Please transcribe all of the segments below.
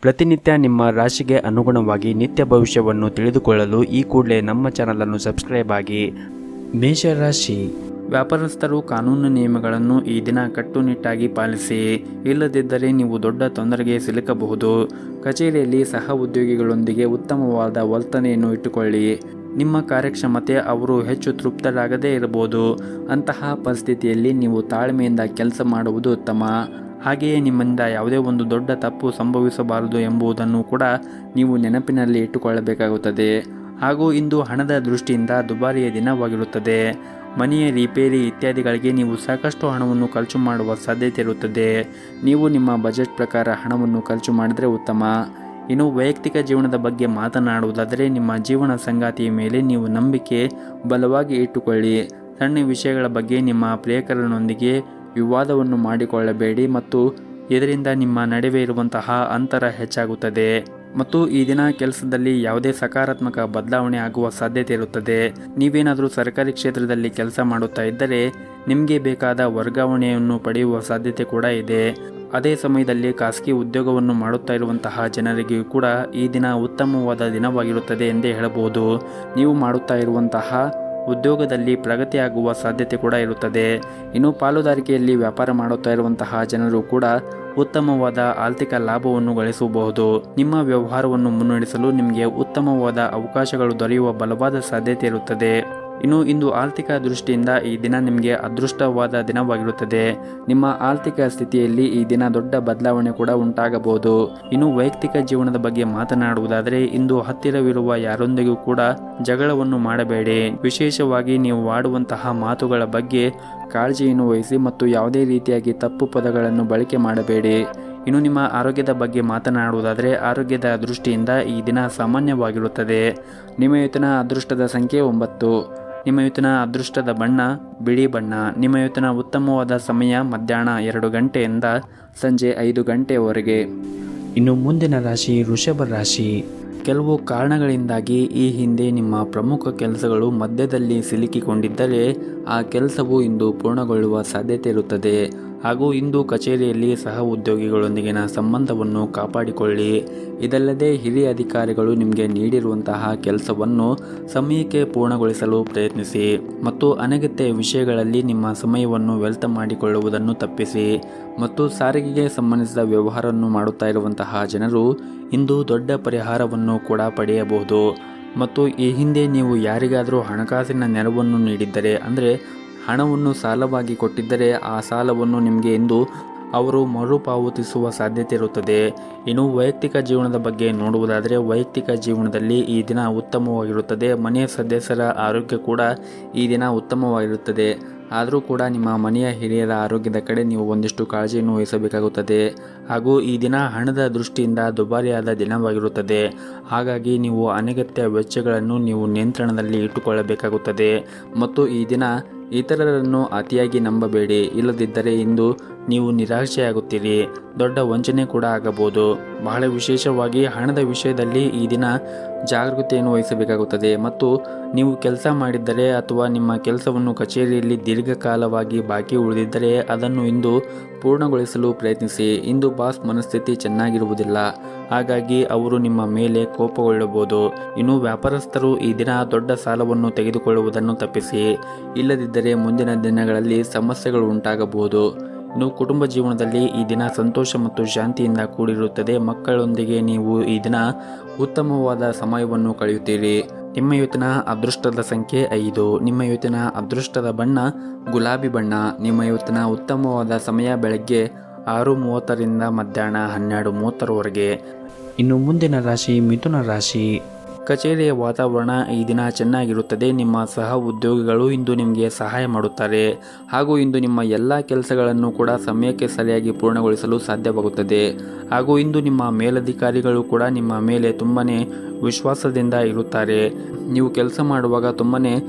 ಪ್ರತಿನಿತ್ಯ ನಿಮ್ಮ ರಾಶಿಗೆ ಅನುಗುಣವಾಗಿ ನಿತ್ಯ ಭವಿಷ್ಯವನ್ನು ತಿಳಿದುಕೊಳ್ಳಲು ಈ ಕೂಡಲೇ ನಮ್ಮ ಚಾನಲನ್ನು ಸಬ್ಸ್ಕ್ರೈಬ್ ಆಗಿ. ಮೇಷರಾಶಿ, ವ್ಯಾಪಾರಸ್ಥರು ಕಾನೂನು ನಿಯಮಗಳನ್ನು ಈ ದಿನ ಕಟ್ಟುನಿಟ್ಟಾಗಿ ಪಾಲಿಸಿ, ಇಲ್ಲದಿದ್ದರೆ ನೀವು ದೊಡ್ಡ ತೊಂದರೆಗೆ ಸಿಲುಕಬಹುದು. ಕಚೇರಿಯಲ್ಲಿ ಸಹ ಉದ್ಯೋಗಿಗಳೊಂದಿಗೆ ಉತ್ತಮವಾದ ವರ್ತನೆಯನ್ನು ಇಟ್ಟುಕೊಳ್ಳಿ. ನಿಮ್ಮ ಕಾರ್ಯಕ್ಷಮತೆ ಅವರು ಹೆಚ್ಚು ತೃಪ್ತರಾಗದೇ ಇರಬಹುದು. ಅಂತಹ ಪರಿಸ್ಥಿತಿಯಲ್ಲಿ ನೀವು ತಾಳ್ಮೆಯಿಂದ ಕೆಲಸ ಮಾಡುವುದು ಉತ್ತಮ. ಹಾಗೆಯೇ ನಿಮ್ಮಿಂದ ಯಾವುದೇ ಒಂದು ದೊಡ್ಡ ತಪ್ಪು ಸಂಭವಿಸಬಾರದು ಎಂಬುದನ್ನು ಕೂಡ ನೀವು ನೆನಪಿನಲ್ಲಿ ಇಟ್ಟುಕೊಳ್ಳಬೇಕಾಗುತ್ತದೆ. ಹಾಗೂ ಇಂದು ಹಣದ ದೃಷ್ಟಿಯಿಂದ ದುಬಾರಿಯ ದಿನವಾಗಿರುತ್ತದೆ. ಮನೆಯ ರಿಪೇರಿ ಇತ್ಯಾದಿಗಳಿಗೆ ನೀವು ಸಾಕಷ್ಟು ಹಣವನ್ನು ಖರ್ಚು ಮಾಡುವ ಸಾಧ್ಯತೆ ಇರುತ್ತದೆ. ನೀವು ನಿಮ್ಮ ಬಜೆಟ್ ಪ್ರಕಾರ ಹಣವನ್ನು ಖರ್ಚು ಮಾಡಿದರೆ ಉತ್ತಮ. ಇನ್ನು ವೈಯಕ್ತಿಕ ಜೀವನದ ಬಗ್ಗೆ ಮಾತನಾಡುವುದಾದರೆ, ನಿಮ್ಮ ಜೀವನ ಸಂಗಾತಿಯ ಮೇಲೆ ನೀವು ನಂಬಿಕೆ ಬಲವಾಗಿ ಇಟ್ಟುಕೊಳ್ಳಿ. ಸಣ್ಣ ವಿಷಯಗಳ ಬಗ್ಗೆ ನಿಮ್ಮ ಪ್ರಿಯಕರನೊಂದಿಗೆ ವಿವಾದವನ್ನು ಮಾಡಿಕೊಳ್ಳಬೇಡಿ ಮತ್ತು ಇದರಿಂದ ನಿಮ್ಮ ನಡುವೆ ಇರುವಂತಹ ಅಂತರ ಹೆಚ್ಚಾಗುತ್ತದೆ. ಮತ್ತು ಈ ದಿನ ಕೆಲಸದಲ್ಲಿ ಯಾವುದೇ ಸಕಾರಾತ್ಮಕ ಬದಲಾವಣೆ ಆಗುವ ಸಾಧ್ಯತೆ ಇರುತ್ತದೆ. ನೀವೇನಾದರೂ ಸರ್ಕಾರಿ ಕ್ಷೇತ್ರದಲ್ಲಿ ಕೆಲಸ ಮಾಡುತ್ತಾ ಇದ್ದರೆ ನಿಮಗೆ ಬೇಕಾದ ವರ್ಗಾವಣೆಯನ್ನು ಪಡೆಯುವ ಸಾಧ್ಯತೆ ಕೂಡ ಇದೆ. ಅದೇ ಸಮಯದಲ್ಲಿ ಖಾಸಗಿ ಉದ್ಯೋಗವನ್ನು ಮಾಡುತ್ತಾ ಇರುವಂತಹ ಜನರಿಗೂ ಕೂಡ ಈ ದಿನ ಉತ್ತಮವಾದ ದಿನವಾಗಿರುತ್ತದೆ ಎಂದೇ ಹೇಳಬಹುದು. ನೀವು ಮಾಡುತ್ತಾ ಇರುವಂತಹ ಉದ್ಯೋಗದಲ್ಲಿ ಪ್ರಗತಿಯಾಗುವ ಸಾಧ್ಯತೆ ಕೂಡ ಇರುತ್ತದೆ. ಇನ್ನು ಪಾಲುದಾರಿಕೆಯಲ್ಲಿ ವ್ಯಾಪಾರ ಮಾಡುತ್ತಾ ಇರುವಂತಹ ಜನರು ಕೂಡ ಉತ್ತಮವಾದ ಆರ್ಥಿಕ ಲಾಭವನ್ನು ಗಳಿಸಬಹುದು. ನಿಮ್ಮ ವ್ಯವಹಾರವನ್ನು ಮುನ್ನಡೆಸಲು ನಿಮಗೆ ಉತ್ತಮವಾದ ಅವಕಾಶಗಳು ದೊರೆಯುವ ಬಲವಾದ ಸಾಧ್ಯತೆ ಇರುತ್ತದೆ. ಇನ್ನು ಇಂದು ಆರ್ಥಿಕ ದೃಷ್ಟಿಯಿಂದ ಈ ದಿನ ನಿಮಗೆ ಅದೃಷ್ಟವಾದ ದಿನವಾಗಿರುತ್ತದೆ. ನಿಮ್ಮ ಆರ್ಥಿಕ ಸ್ಥಿತಿಯಲ್ಲಿ ಈ ದಿನ ದೊಡ್ಡ ಬದಲಾವಣೆ ಕೂಡ ಉಂಟಾಗಬಹುದು. ಇನ್ನು ವೈಯಕ್ತಿಕ ಜೀವನದ ಬಗ್ಗೆ ಮಾತನಾಡುವುದಾದರೆ, ಇಂದು ಹತ್ತಿರವಿರುವ ಯಾರೊಂದಿಗೂ ಕೂಡ ಜಗಳವನ್ನು ಮಾಡಬೇಡಿ. ವಿಶೇಷವಾಗಿ ನೀವು ಆಡುವಂತಹ ಮಾತುಗಳ ಬಗ್ಗೆ ಕಾಳಜಿಯನ್ನು ವಹಿಸಿ ಮತ್ತು ಯಾವುದೇ ರೀತಿಯಾಗಿ ತಪ್ಪು ಪದಗಳನ್ನು ಬಳಕೆ ಮಾಡಬೇಡಿ. ಇನ್ನು ನಿಮ್ಮ ಆರೋಗ್ಯದ ಬಗ್ಗೆ ಮಾತನಾಡುವುದಾದರೆ, ಆರೋಗ್ಯದ ದೃಷ್ಟಿಯಿಂದ ಈ ದಿನ ಸಾಮಾನ್ಯವಾಗಿರುತ್ತದೆ. ನಿಮ್ಮ ಇವತ್ತಿನ ಅದೃಷ್ಟದ ಸಂಖ್ಯೆ 9. ನಿಮ್ಮ ಇವತ್ತಿನ ಅದೃಷ್ಟದ ಬಣ್ಣ ಬಿಳಿ ಬಣ್ಣ. ನಿಮ್ಮ ಇವತ್ತಿನ ಉತ್ತಮವಾದ ಸಮಯ ಮಧ್ಯಾಹ್ನ 2 ಗಂಟೆಯಿಂದ ಸಂಜೆ 5 ಗಂಟೆಯವರೆಗೆ. ಇನ್ನು ಮುಂದಿನ ರಾಶಿ ವೃಷಭ ರಾಶಿ. ಕೆಲವು ಕಾರಣಗಳಿಂದಾಗಿ ಈ ಹಿಂದೆ ನಿಮ್ಮ ಪ್ರಮುಖ ಕೆಲಸಗಳು ಮಧ್ಯದಲ್ಲಿ ಸಿಲುಕಿಕೊಂಡಿದ್ದರೆ ಆ ಕೆಲಸವು ಇಂದು ಪೂರ್ಣಗೊಳ್ಳುವ ಸಾಧ್ಯತೆ ಇರುತ್ತದೆ. ಹಾಗೂ ಇಂದು ಕಚೇರಿಯಲ್ಲಿ ಸಹ ಉದ್ಯೋಗಿಗಳೊಂದಿಗಿನ ಸಂಬಂಧವನ್ನು ಕಾಪಾಡಿಕೊಳ್ಳಿ. ಇದಲ್ಲದೆ ಹಿರಿಯ ಅಧಿಕಾರಿಗಳು ನಿಮಗೆ ನೀಡಿರುವಂತಹ ಕೆಲಸವನ್ನು ಸಮಯಕ್ಕೆ ಪೂರ್ಣಗೊಳಿಸಲು ಪ್ರಯತ್ನಿಸಿ ಮತ್ತು ಅನಗತ್ಯ ವಿಷಯಗಳಲ್ಲಿ ನಿಮ್ಮ ಸಮಯವನ್ನು ವ್ಯರ್ಥ ಮಾಡಿಕೊಳ್ಳುವುದನ್ನು ತಪ್ಪಿಸಿ. ಮತ್ತು ಸಾರಿಗೆಗೆ ಸಂಬಂಧಿಸಿದ ವ್ಯವಹಾರವನ್ನು ಮಾಡುತ್ತಾ ಇರುವಂತಹ ಜನರು ಇಂದು ದೊಡ್ಡ ಪರಿಹಾರವನ್ನು ಕೂಡ ಪಡೆಯಬಹುದು. ಮತ್ತು ಈ ಹಿಂದೆ ನೀವು ಯಾರಿಗಾದರೂ ಹಣಕಾಸಿನ ನೆರವನ್ನು ನೀಡಿದ್ದರೆ, ಅಂದರೆ ಹಣವನ್ನು ಸಾಲವಾಗಿ ಕೊಟ್ಟಿದ್ದರೆ ಆ ಸಾಲವನ್ನು ನಿಮಗೆ ಇಂದು ಅವರು ಮರುಪಾವತಿಸುವ ಸಾಧ್ಯತೆ ಇರುತ್ತದೆ. ಇನ್ನು ವೈಯಕ್ತಿಕ ಜೀವನದ ಬಗ್ಗೆ ನೋಡುವುದಾದರೆ, ವೈಯಕ್ತಿಕ ಜೀವನದಲ್ಲಿ ಈ ದಿನ ಉತ್ತಮವಾಗಿರುತ್ತದೆ. ಮನೆಯ ಸದಸ್ಯರ ಆರೋಗ್ಯ ಕೂಡ ಈ ದಿನ ಉತ್ತಮವಾಗಿರುತ್ತದೆ. ಆದರೂ ಕೂಡ ನಿಮ್ಮ ಮನೆಯ ಹಿರಿಯರ ಆರೋಗ್ಯದ ಕಡೆ ನೀವು ಒಂದಿಷ್ಟು ಕಾಳಜಿಯನ್ನು ವಹಿಸಬೇಕಾಗುತ್ತದೆ. ಹಾಗೂ ಈ ದಿನ ಹಣದ ದೃಷ್ಟಿಯಿಂದ ದುಬಾರಿಯಾದ ದಿನವಾಗಿರುತ್ತದೆ. ಹಾಗಾಗಿ ನೀವು ಅನಗತ್ಯ ವೆಚ್ಚಗಳನ್ನು ನೀವು ನಿಯಂತ್ರಣದಲ್ಲಿ ಇಟ್ಟುಕೊಳ್ಳಬೇಕಾಗುತ್ತದೆ. ಮತ್ತು ಈ ದಿನ ಇತರರನ್ನು ಅತಿಯಾಗಿ ನಂಬಬೇಡಿ. ಇಲ್ಲದಿದ್ದರೆ ಇಂದು ನೀವು ನಿರಾಶೆಯಾಗುತ್ತೀರಿ. ದೊಡ್ಡ ವಂಚನೆ ಕೂಡ ಆಗಬಹುದು. ಬಹಳ ವಿಶೇಷವಾಗಿ ಹಣದ ವಿಷಯದಲ್ಲಿ ಈ ದಿನ ಜಾಗರೂಕತೆಯನ್ನು ವಹಿಸಬೇಕಾಗುತ್ತದೆ. ಮತ್ತು ನೀವು ಕೆಲಸ ಮಾಡಿದ್ದರೆ ಅಥವಾ ನಿಮ್ಮ ಕೆಲಸವನ್ನು ಕಚೇರಿಯಲ್ಲಿ ದೀರ್ಘಕಾಲವಾಗಿ ಬಾಕಿ ಉಳಿದಿದ್ದರೆ ಅದನ್ನು ಇಂದು ಪೂರ್ಣಗೊಳಿಸಲು ಪ್ರಯತ್ನಿಸಿ. ಇಂದು ಬಾಸ್ ಮನಸ್ಥಿತಿ ಚೆನ್ನಾಗಿರುವುದಿಲ್ಲ. ಹಾಗಾಗಿ ಅವರು ನಿಮ್ಮ ಮೇಲೆ ಕೋಪಗೊಳ್ಳಬಹುದು. ಇನ್ನು ವ್ಯಾಪಾರಸ್ಥರು ಈ ದಿನ ದೊಡ್ಡ ಸಾಲವನ್ನು ತೆಗೆದುಕೊಳ್ಳುವುದನ್ನು ತಪ್ಪಿಸಿ. ಇಲ್ಲದಿದ್ದರೆ ಮುಂದಿನ ದಿನಗಳಲ್ಲಿ ಸಮಸ್ಯೆಗಳು ಉಂಟಾಗಬಹುದು. ಇನ್ನು ಕುಟುಂಬ ಜೀವನದಲ್ಲಿ ಈ ದಿನ ಸಂತೋಷ ಮತ್ತು ಶಾಂತಿಯಿಂದ ಕೂಡಿರುತ್ತದೆ. ಮಕ್ಕಳೊಂದಿಗೆ ನೀವು ಈ ದಿನ ಉತ್ತಮವಾದ ಸಮಯವನ್ನು ಕಳೆಯುತ್ತೀರಿ. ನಿಮ್ಮ ಇವತ್ತಿನ ಅದೃಷ್ಟದ ಸಂಖ್ಯೆ 5. ನಿಮ್ಮ ಇವತ್ತಿನ ಅದೃಷ್ಟದ ಬಣ್ಣ ಗುಲಾಬಿ ಬಣ್ಣ. ನಿಮ್ಮ ಇವತ್ತಿನ ಉತ್ತಮವಾದ ಸಮಯ ಬೆಳಗ್ಗೆ 6:30ರಿಂದ ಮಧ್ಯಾಹ್ನ 12:30ರವರೆಗೆ. ಇನ್ನು ಮುಂದಿನ ರಾಶಿ ಮಿಥುನ ರಾಶಿ. ಕಚೇರಿಯ ವಾತಾವರಣ ಈ ದಿನ ಚೆನ್ನಾಗಿರುತ್ತದೆ. ನಿಮ್ಮ ಸಹ ಉದ್ಯೋಗಿಗಳು ಇಂದು ನಿಮಗೆ ಸಹಾಯ ಮಾಡುತ್ತಾರೆ. ಹಾಗೂ ಇಂದು ನಿಮ್ಮ ಎಲ್ಲ ಕೆಲಸಗಳನ್ನು ಕೂಡ ಸಮಯಕ್ಕೆ ಸರಿಯಾಗಿ ಪೂರ್ಣಗೊಳಿಸಲು ಸಾಧ್ಯವಾಗುತ್ತದೆ. ಹಾಗೂ ಇಂದು ನಿಮ್ಮ ಮೇಲಧಿಕಾರಿಗಳು ಕೂಡ ನಿಮ್ಮ ಮೇಲೆ ತುಂಬಾ ವಿಶ್ವಾಸದಿಂದ ಇರುತ್ತಾರೆ. ನೀವು ಕೆಲಸ ಮಾಡುವಾಗ ತುಂಬಾ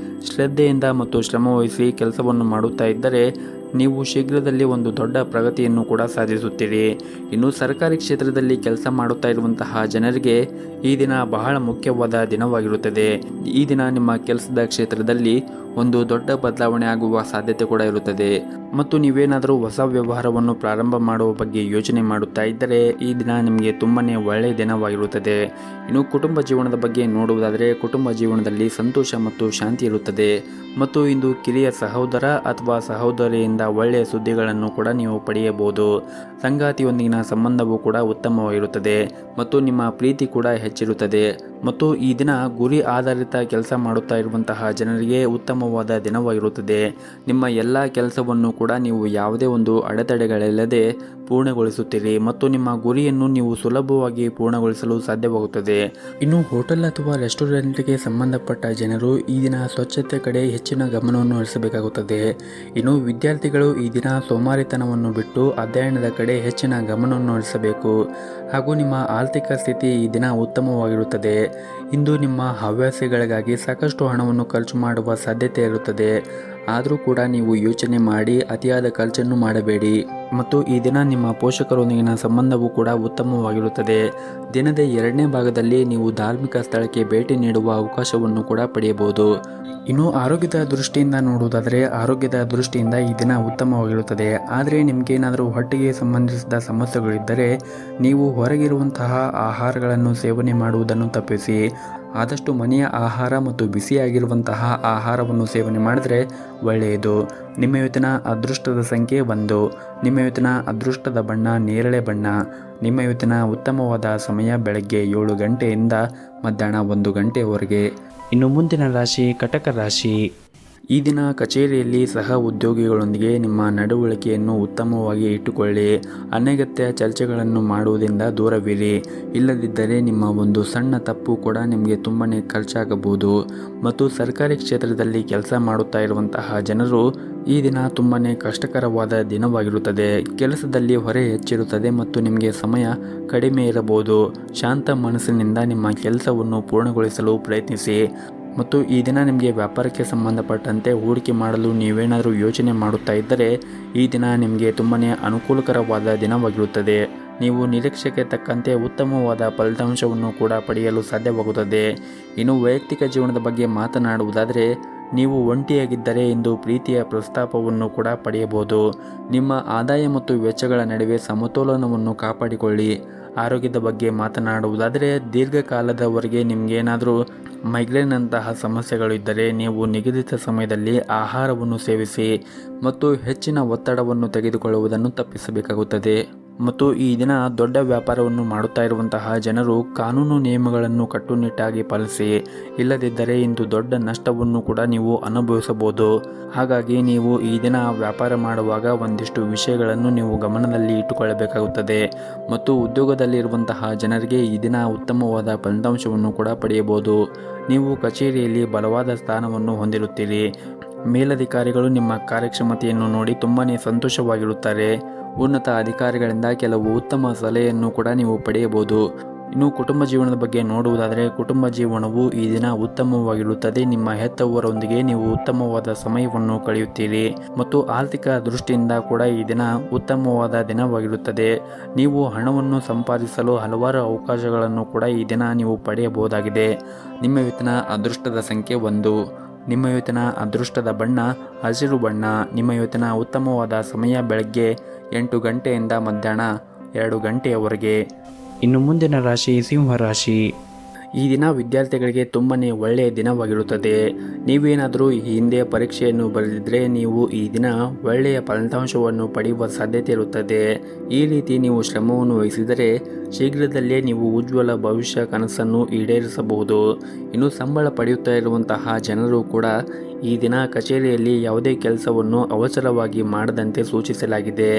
ಶ್ರದ್ಧೆಯಿಂದ ಮತ್ತು ಶ್ರಮವಹಿಸಿ ಕೆಲಸವನ್ನು ಮಾಡುತ್ತಾ ಇದ್ದರೆ ನೀವು ಶೀಘ್ರದಲ್ಲಿ ಒಂದು ದೊಡ್ಡ ಪ್ರಗತಿಯನ್ನು ಕೂಡ ಸಾಧಿಸುತ್ತೀರಿ. ಇನ್ನು ಸರ್ಕಾರಿ ಕ್ಷೇತ್ರದಲ್ಲಿ ಕೆಲಸ ಮಾಡುತ್ತಾ ಇರುವಂತಹ ಜನರಿಗೆ ಈ ದಿನ ಬಹಳ ಮುಖ್ಯವಾದ ದಿನವಾಗಿರುತ್ತದೆ. ಈ ದಿನ ನಿಮ್ಮ ಕೆಲಸದ ಕ್ಷೇತ್ರದಲ್ಲಿ ಒಂದು ದೊಡ್ಡ ಬದಲಾವಣೆ ಆಗುವ ಸಾಧ್ಯತೆ ಕೂಡ ಇರುತ್ತದೆ. ಮತ್ತು ನೀವೇನಾದರೂ ಹೊಸ ವ್ಯವಹಾರವನ್ನು ಪ್ರಾರಂಭ ಮಾಡುವ ಬಗ್ಗೆ ಯೋಚನೆ ಮಾಡುತ್ತಾ ಇದ್ದರೆ ಈ ದಿನ ನಿಮಗೆ ತುಂಬನೇ ಒಳ್ಳೆಯ ದಿನವಾಗಿರುತ್ತದೆ. ಇನ್ನು ಕುಟುಂಬ ಜೀವನದ ಬಗ್ಗೆ ನೋಡುವುದಾದರೆ ಕುಟುಂಬ ಜೀವನದಲ್ಲಿ ಸಂತೋಷ ಮತ್ತು ಶಾಂತಿ ಇರುತ್ತದೆ. ಮತ್ತು ಇಂದು ಕಿರಿಯ ಸಹೋದರ ಅಥವಾ ಸಹೋದರಿಯಿಂದ ಒಳ್ಳೆಯ ಸುದ್ದಿಗಳನ್ನು ಕೂಡ ನೀವು ಪಡೆಯಬಹುದು. ಸಂಗಾತಿಯೊಂದಿಗಿನ ಸಂಬಂಧವು ಕೂಡ ಉತ್ತಮವಾಗಿರುತ್ತದೆ ಮತ್ತು ನಿಮ್ಮ ಪ್ರೀತಿ ಕೂಡ ಹೆಚ್ಚಿರುತ್ತದೆ. ಮತ್ತು ಈ ದಿನ ಗುರಿ ಆಧಾರಿತ ಕೆಲಸ ಮಾಡುತ್ತಾ ಇರುವಂತಹ ಜನರಿಗೆ ಉತ್ತಮವಾದ ದಿನವಾಗಿರುತ್ತದೆ. ನಿಮ್ಮ ಎಲ್ಲ ಕೆಲಸವನ್ನು ಕೂಡ ನೀವು ಯಾವುದೇ ಒಂದು ಅಡೆತಡೆಗಳಿಲ್ಲದೆ ಪೂರ್ಣಗೊಳಿಸುತ್ತೀರಿ ಮತ್ತು ನಿಮ್ಮ ಗುರಿಯನ್ನು ನೀವು ಸುಲಭವಾಗಿ ಪೂರ್ಣಗೊಳಿಸಲು ಸಾಧ್ಯವಾಗುತ್ತದೆ. ಇನ್ನು ಹೋಟೆಲ್ ಅಥವಾ ರೆಸ್ಟೋರೆಂಟ್ಗೆ ಸಂಬಂಧಪಟ್ಟ ಜನರು ಈ ದಿನ ಸ್ವಚ್ಛತೆ ಕಡೆ ಹೆಚ್ಚಿನ ಗಮನವನ್ನು ಹರಿಸಬೇಕಾಗುತ್ತದೆ. ಇನ್ನು ವಿದ್ಯಾರ್ಥಿಗಳು ಈ ದಿನ ಸೋಮಾರಿತನವನ್ನು ಬಿಟ್ಟು ಅಧ್ಯಯನದ ಕಡೆ ಹೆಚ್ಚಿನ ಗಮನವನ್ನು ಹರಿಸಬೇಕು. ಹಾಗೂ ನಿಮ್ಮ ಆರ್ಥಿಕ ಸ್ಥಿತಿ ಈ ದಿನ ಉತ್ತಮವಾಗಿರುತ್ತದೆ. ಇಂದು ನಿಮ್ಮ ಹವ್ಯಾಸಗಳಿಗಾಗಿ ಸಾಕಷ್ಟು ಹಣವನ್ನು ಖರ್ಚು ಮಾಡುವ ಸಾಧ್ಯತೆ ಇರುತ್ತದೆ. ಆದರೂ ಕೂಡ ನೀವು ಯೋಚನೆ ಮಾಡಿ ಅತಿಯಾದ ಖರ್ಚನ್ನು ಮಾಡಬೇಡಿ. ಮತ್ತು ಈ ದಿನ ನಿಮ್ಮ ಪೋಷಕರೊಂದಿಗಿನ ಸಂಬಂಧವೂ ಕೂಡ ಉತ್ತಮವಾಗಿರುತ್ತದೆ. ದಿನದ 2ನೇ ಭಾಗದಲ್ಲಿ ನೀವು ಧಾರ್ಮಿಕ ಸ್ಥಳಕ್ಕೆ ಭೇಟಿ ನೀಡುವ ಅವಕಾಶವನ್ನು ಕೂಡ ಪಡೆಯಬಹುದು. ಇನ್ನು ಆರೋಗ್ಯದ ದೃಷ್ಟಿಯಿಂದ ನೋಡುವುದಾದರೆ ಆರೋಗ್ಯದ ದೃಷ್ಟಿಯಿಂದ ಈ ದಿನ ಉತ್ತಮವಾಗಿರುತ್ತದೆ. ಆದರೆ ನಿಮಗೇನಾದರೂ ಹೊಟ್ಟೆಗೆ ಸಂಬಂಧಿಸಿದ ಸಮಸ್ಯೆಗಳಿದ್ದರೆ ನೀವು ಹೊರಗಿರುವಂತಹ ಆಹಾರಗಳನ್ನು ಸೇವನೆ ಮಾಡುವುದನ್ನು ತಪ್ಪಿಸಿ. ಆದಷ್ಟು ಮನೆಯ ಆಹಾರ ಮತ್ತು ಬಿಸಿಯಾಗಿರುವಂತಹ ಆಹಾರವನ್ನು ಸೇವನೆ ಮಾಡಿದರೆ ಒಳ್ಳೆಯದು. ನಿಮ್ಮ ಇವತ್ತಿನ ಅದೃಷ್ಟದ ಸಂಖ್ಯೆ 1. ನಿಮ್ಮ ಇವತ್ತಿನ ಅದೃಷ್ಟದ ಬಣ್ಣ ನೇರಳೆ ಬಣ್ಣ. ನಿಮ್ಮ ಇವತ್ತಿನ ಉತ್ತಮವಾದ ಸಮಯ ಬೆಳಗ್ಗೆ 7 ಗಂಟೆಯಿಂದ ಮಧ್ಯಾಹ್ನ 1 ಗಂಟೆಯವರೆಗೆ. ಇನ್ನು ಮುಂದಿನ ರಾಶಿ ಕಟಕ ರಾಶಿ. ಈ ದಿನ ಕಚೇರಿಯಲ್ಲಿ ಸಹ ಉದ್ಯೋಗಿಗಳೊಂದಿಗೆ ನಿಮ್ಮ ನಡವಳಿಕೆಯನ್ನು ಉತ್ತಮವಾಗಿ ಇಟ್ಟುಕೊಳ್ಳಿ. ಅನಗತ್ಯ ಚರ್ಚೆಗಳನ್ನು ಮಾಡುವುದರಿಂದ ದೂರವಿರಿ. ಇಲ್ಲದಿದ್ದರೆ ನಿಮ್ಮ ಒಂದು ಸಣ್ಣ ತಪ್ಪು ಕೂಡ ನಿಮಗೆ ತುಂಬನೇ ಖರ್ಚಾಗಬಹುದು. ಮತ್ತು ಸರ್ಕಾರಿ ಕ್ಷೇತ್ರದಲ್ಲಿ ಕೆಲಸ ಮಾಡುತ್ತಾ ಇರುವಂತಹ ಜನರು ಈ ದಿನ ತುಂಬನೇ ಕಷ್ಟಕರವಾದ ದಿನವಾಗಿರುತ್ತದೆ. ಕೆಲಸದಲ್ಲಿ ಹೊರೆ ಹೆಚ್ಚಿರುತ್ತದೆ ಮತ್ತು ನಿಮಗೆ ಸಮಯ ಕಡಿಮೆ ಇರಬಹುದು. ಶಾಂತ ಮನಸ್ಸಿನಿಂದ ನಿಮ್ಮ ಕೆಲಸವನ್ನು ಪೂರ್ಣಗೊಳಿಸಲು ಪ್ರಯತ್ನಿಸಿ. ಮತ್ತು ಈ ದಿನ ನಿಮಗೆ ವ್ಯಾಪಾರಕ್ಕೆ ಸಂಬಂಧಪಟ್ಟಂತೆ ಹೂಡಿಕೆ ಮಾಡಲು ನೀವೇನಾದರೂ ಯೋಚನೆ ಮಾಡುತ್ತಾ ಇದ್ದರೆ ಈ ದಿನ ನಿಮಗೆ ತುಂಬನೇ ಅನುಕೂಲಕರವಾದ ದಿನವಾಗಿರುತ್ತದೆ. ನೀವು ನಿರೀಕ್ಷೆಗೆ ತಕ್ಕಂತೆ ಉತ್ತಮವಾದ ಫಲಿತಾಂಶವನ್ನು ಕೂಡ ಪಡೆಯಲು ಸಾಧ್ಯವಾಗುತ್ತದೆ. ಇನ್ನು ವೈಯಕ್ತಿಕ ಜೀವನದ ಬಗ್ಗೆ ಮಾತನಾಡುವುದಾದರೆ ನೀವು ಒಂಟಿಯಾಗಿದ್ದರೆ ಇಂದು ಪ್ರೀತಿಯ ಪ್ರಸ್ತಾಪವನ್ನು ಕೂಡ ಪಡೆಯಬಹುದು. ನಿಮ್ಮ ಆದಾಯ ಮತ್ತು ವೆಚ್ಚಗಳ ನಡುವೆ ಸಮತೋಲನವನ್ನು ಕಾಪಾಡಿಕೊಳ್ಳಿ. ಆರೋಗ್ಯದ ಬಗ್ಗೆ ಮಾತನಾಡುವುದಾದರೆ ದೀರ್ಘಕಾಲದವರೆಗೆ ನಿಮಗೇನಾದರೂ ಮೈಗ್ರೇನ್ ಅಂತಹ ಸಮಸ್ಯೆಗಳು ಇದ್ದರೆ ನೀವು ನಿಗದಿತ ಸಮಯದಲ್ಲಿ ಆಹಾರವನ್ನು ಸೇವಿಸಿ ಮತ್ತು ಹೆಚ್ಚಿನ ಒತ್ತಡವನ್ನು ತೆಗೆದುಕೊಳ್ಳುವುದನ್ನು ತಪ್ಪಿಸಬೇಕಾಗುತ್ತದೆ. ಮತ್ತು ಈ ದಿನ ದೊಡ್ಡ ವ್ಯಾಪಾರವನ್ನು ಮಾಡುತ್ತಾ ಇರುವಂತಹ ಜನರು ಕಾನೂನು ನಿಯಮಗಳನ್ನು ಕಟ್ಟುನಿಟ್ಟಾಗಿ ಪಾಲಿಸಿ. ಇಲ್ಲದಿದ್ದರೆ ಇಂದು ದೊಡ್ಡ ನಷ್ಟವನ್ನು ಕೂಡ ನೀವು ಅನುಭವಿಸಬಹುದು. ಹಾಗಾಗಿ ನೀವು ಈ ದಿನ ವ್ಯಾಪಾರ ಮಾಡುವಾಗ ಒಂದಿಷ್ಟು ವಿಷಯಗಳನ್ನು ನೀವು ಗಮನದಲ್ಲಿ ಇಟ್ಟುಕೊಳ್ಳಬೇಕಾಗುತ್ತದೆ. ಮತ್ತು ಉದ್ಯೋಗದಲ್ಲಿರುವಂತಹ ಜನರಿಗೆ ಈ ದಿನ ಉತ್ತಮವಾದ ಫಲಿತಾಂಶವನ್ನು ಕೂಡ ಪಡೆಯಬಹುದು. ನೀವು ಕಚೇರಿಯಲ್ಲಿ ಬಲವಾದ ಸ್ಥಾನವನ್ನು ಹೊಂದಿರುತ್ತೀರಿ. ಮೇಲಧಿಕಾರಿಗಳು ನಿಮ್ಮ ಕಾರ್ಯಕ್ಷಮತೆಯನ್ನು ನೋಡಿ ತುಂಬನೇ ಸಂತೋಷವಾಗಿರುತ್ತಾರೆ. ಉನ್ನತ ಅಧಿಕಾರಿಗಳಿಂದ ಕೆಲವು ಉತ್ತಮ ಸಲಹೆಯನ್ನು ಕೂಡ ನೀವು ಪಡೆಯಬಹುದು. ಇನ್ನು ಕುಟುಂಬ ಜೀವನದ ಬಗ್ಗೆ ನೋಡುವುದಾದರೆ ಕುಟುಂಬ ಜೀವನವು ಈ ದಿನ ಉತ್ತಮವಾಗಿರುತ್ತದೆ. ನಿಮ್ಮ ಹೆತ್ತವರೊಂದಿಗೆ ನೀವು ಉತ್ತಮವಾದ ಸಮಯವನ್ನು ಕಳೆಯುತ್ತೀರಿ. ಮತ್ತು ಆರ್ಥಿಕ ದೃಷ್ಟಿಯಿಂದ ಕೂಡ ಈ ದಿನ ಉತ್ತಮವಾದ ದಿನವಾಗಿರುತ್ತದೆ. ನೀವು ಹಣವನ್ನು ಸಂಪಾದಿಸಲು ಹಲವಾರು ಅವಕಾಶಗಳನ್ನು ಕೂಡ ಈ ದಿನ ನೀವು ಪಡೆಯಬಹುದಾಗಿದೆ. ನಿಮ್ಮ ಇವತ್ತಿನ ಅದೃಷ್ಟದ ಸಂಖ್ಯೆ 1. ನಿಮ್ಮ ಇವತ್ತಿನ ಅದೃಷ್ಟದ ಬಣ್ಣ ಹಸಿರು ಬಣ್ಣ. ನಿಮ್ಮ ಇವತ್ತಿನ ಉತ್ತಮವಾದ ಸಮಯ ಬೆಳಗ್ಗೆ 8 ಗಂಟೆಯಿಂದ ಮಧ್ಯಾಹ್ನ 2 ಗಂಟೆಯವರೆಗೆ. ಇನ್ನು ಮುಂದಿನ ರಾಶಿ ಸಿಂಹ ರಾಶಿ. ಈ ದಿನ ವಿದ್ಯಾರ್ಥಿಗಳಿಗೆ ತುಂಬನೇ ಒಳ್ಳೆಯ ದಿನವಾಗಿರುತ್ತದೆ. ನೀವೇನಾದರೂ ಈ ಹಿಂದೆ ಪರೀಕ್ಷೆಯನ್ನು ಬರೆದಿದ್ದರೆ ನೀವು ಈ ದಿನ ಒಳ್ಳೆಯ ಫಲಿತಾಂಶವನ್ನು ಪಡೆಯುವ ಸಾಧ್ಯತೆ ಇರುತ್ತದೆ. ಈ ರೀತಿ ನೀವು ಶ್ರಮವನ್ನು ವಹಿಸಿದರೆ ಶೀಘ್ರದಲ್ಲೇ ನೀವು ಉಜ್ವಲ ಭವಿಷ್ಯ ಕನಸನ್ನು ಈಡೇರಿಸಬಹುದು. ಇನ್ನು ಸಂಬಳ ಪಡೆಯುತ್ತಾ ಇರುವಂತಹ ಜನರು ಕೂಡ ಈ ದಿನ ಕಚೇರಿಯಲ್ಲಿ ಯಾವುದೇ ಕೆಲಸವನ್ನು ಅವಸರವಾಗಿ ಮಾಡದಂತೆ ಸೂಚಿಸಲಾಗಿದೆ.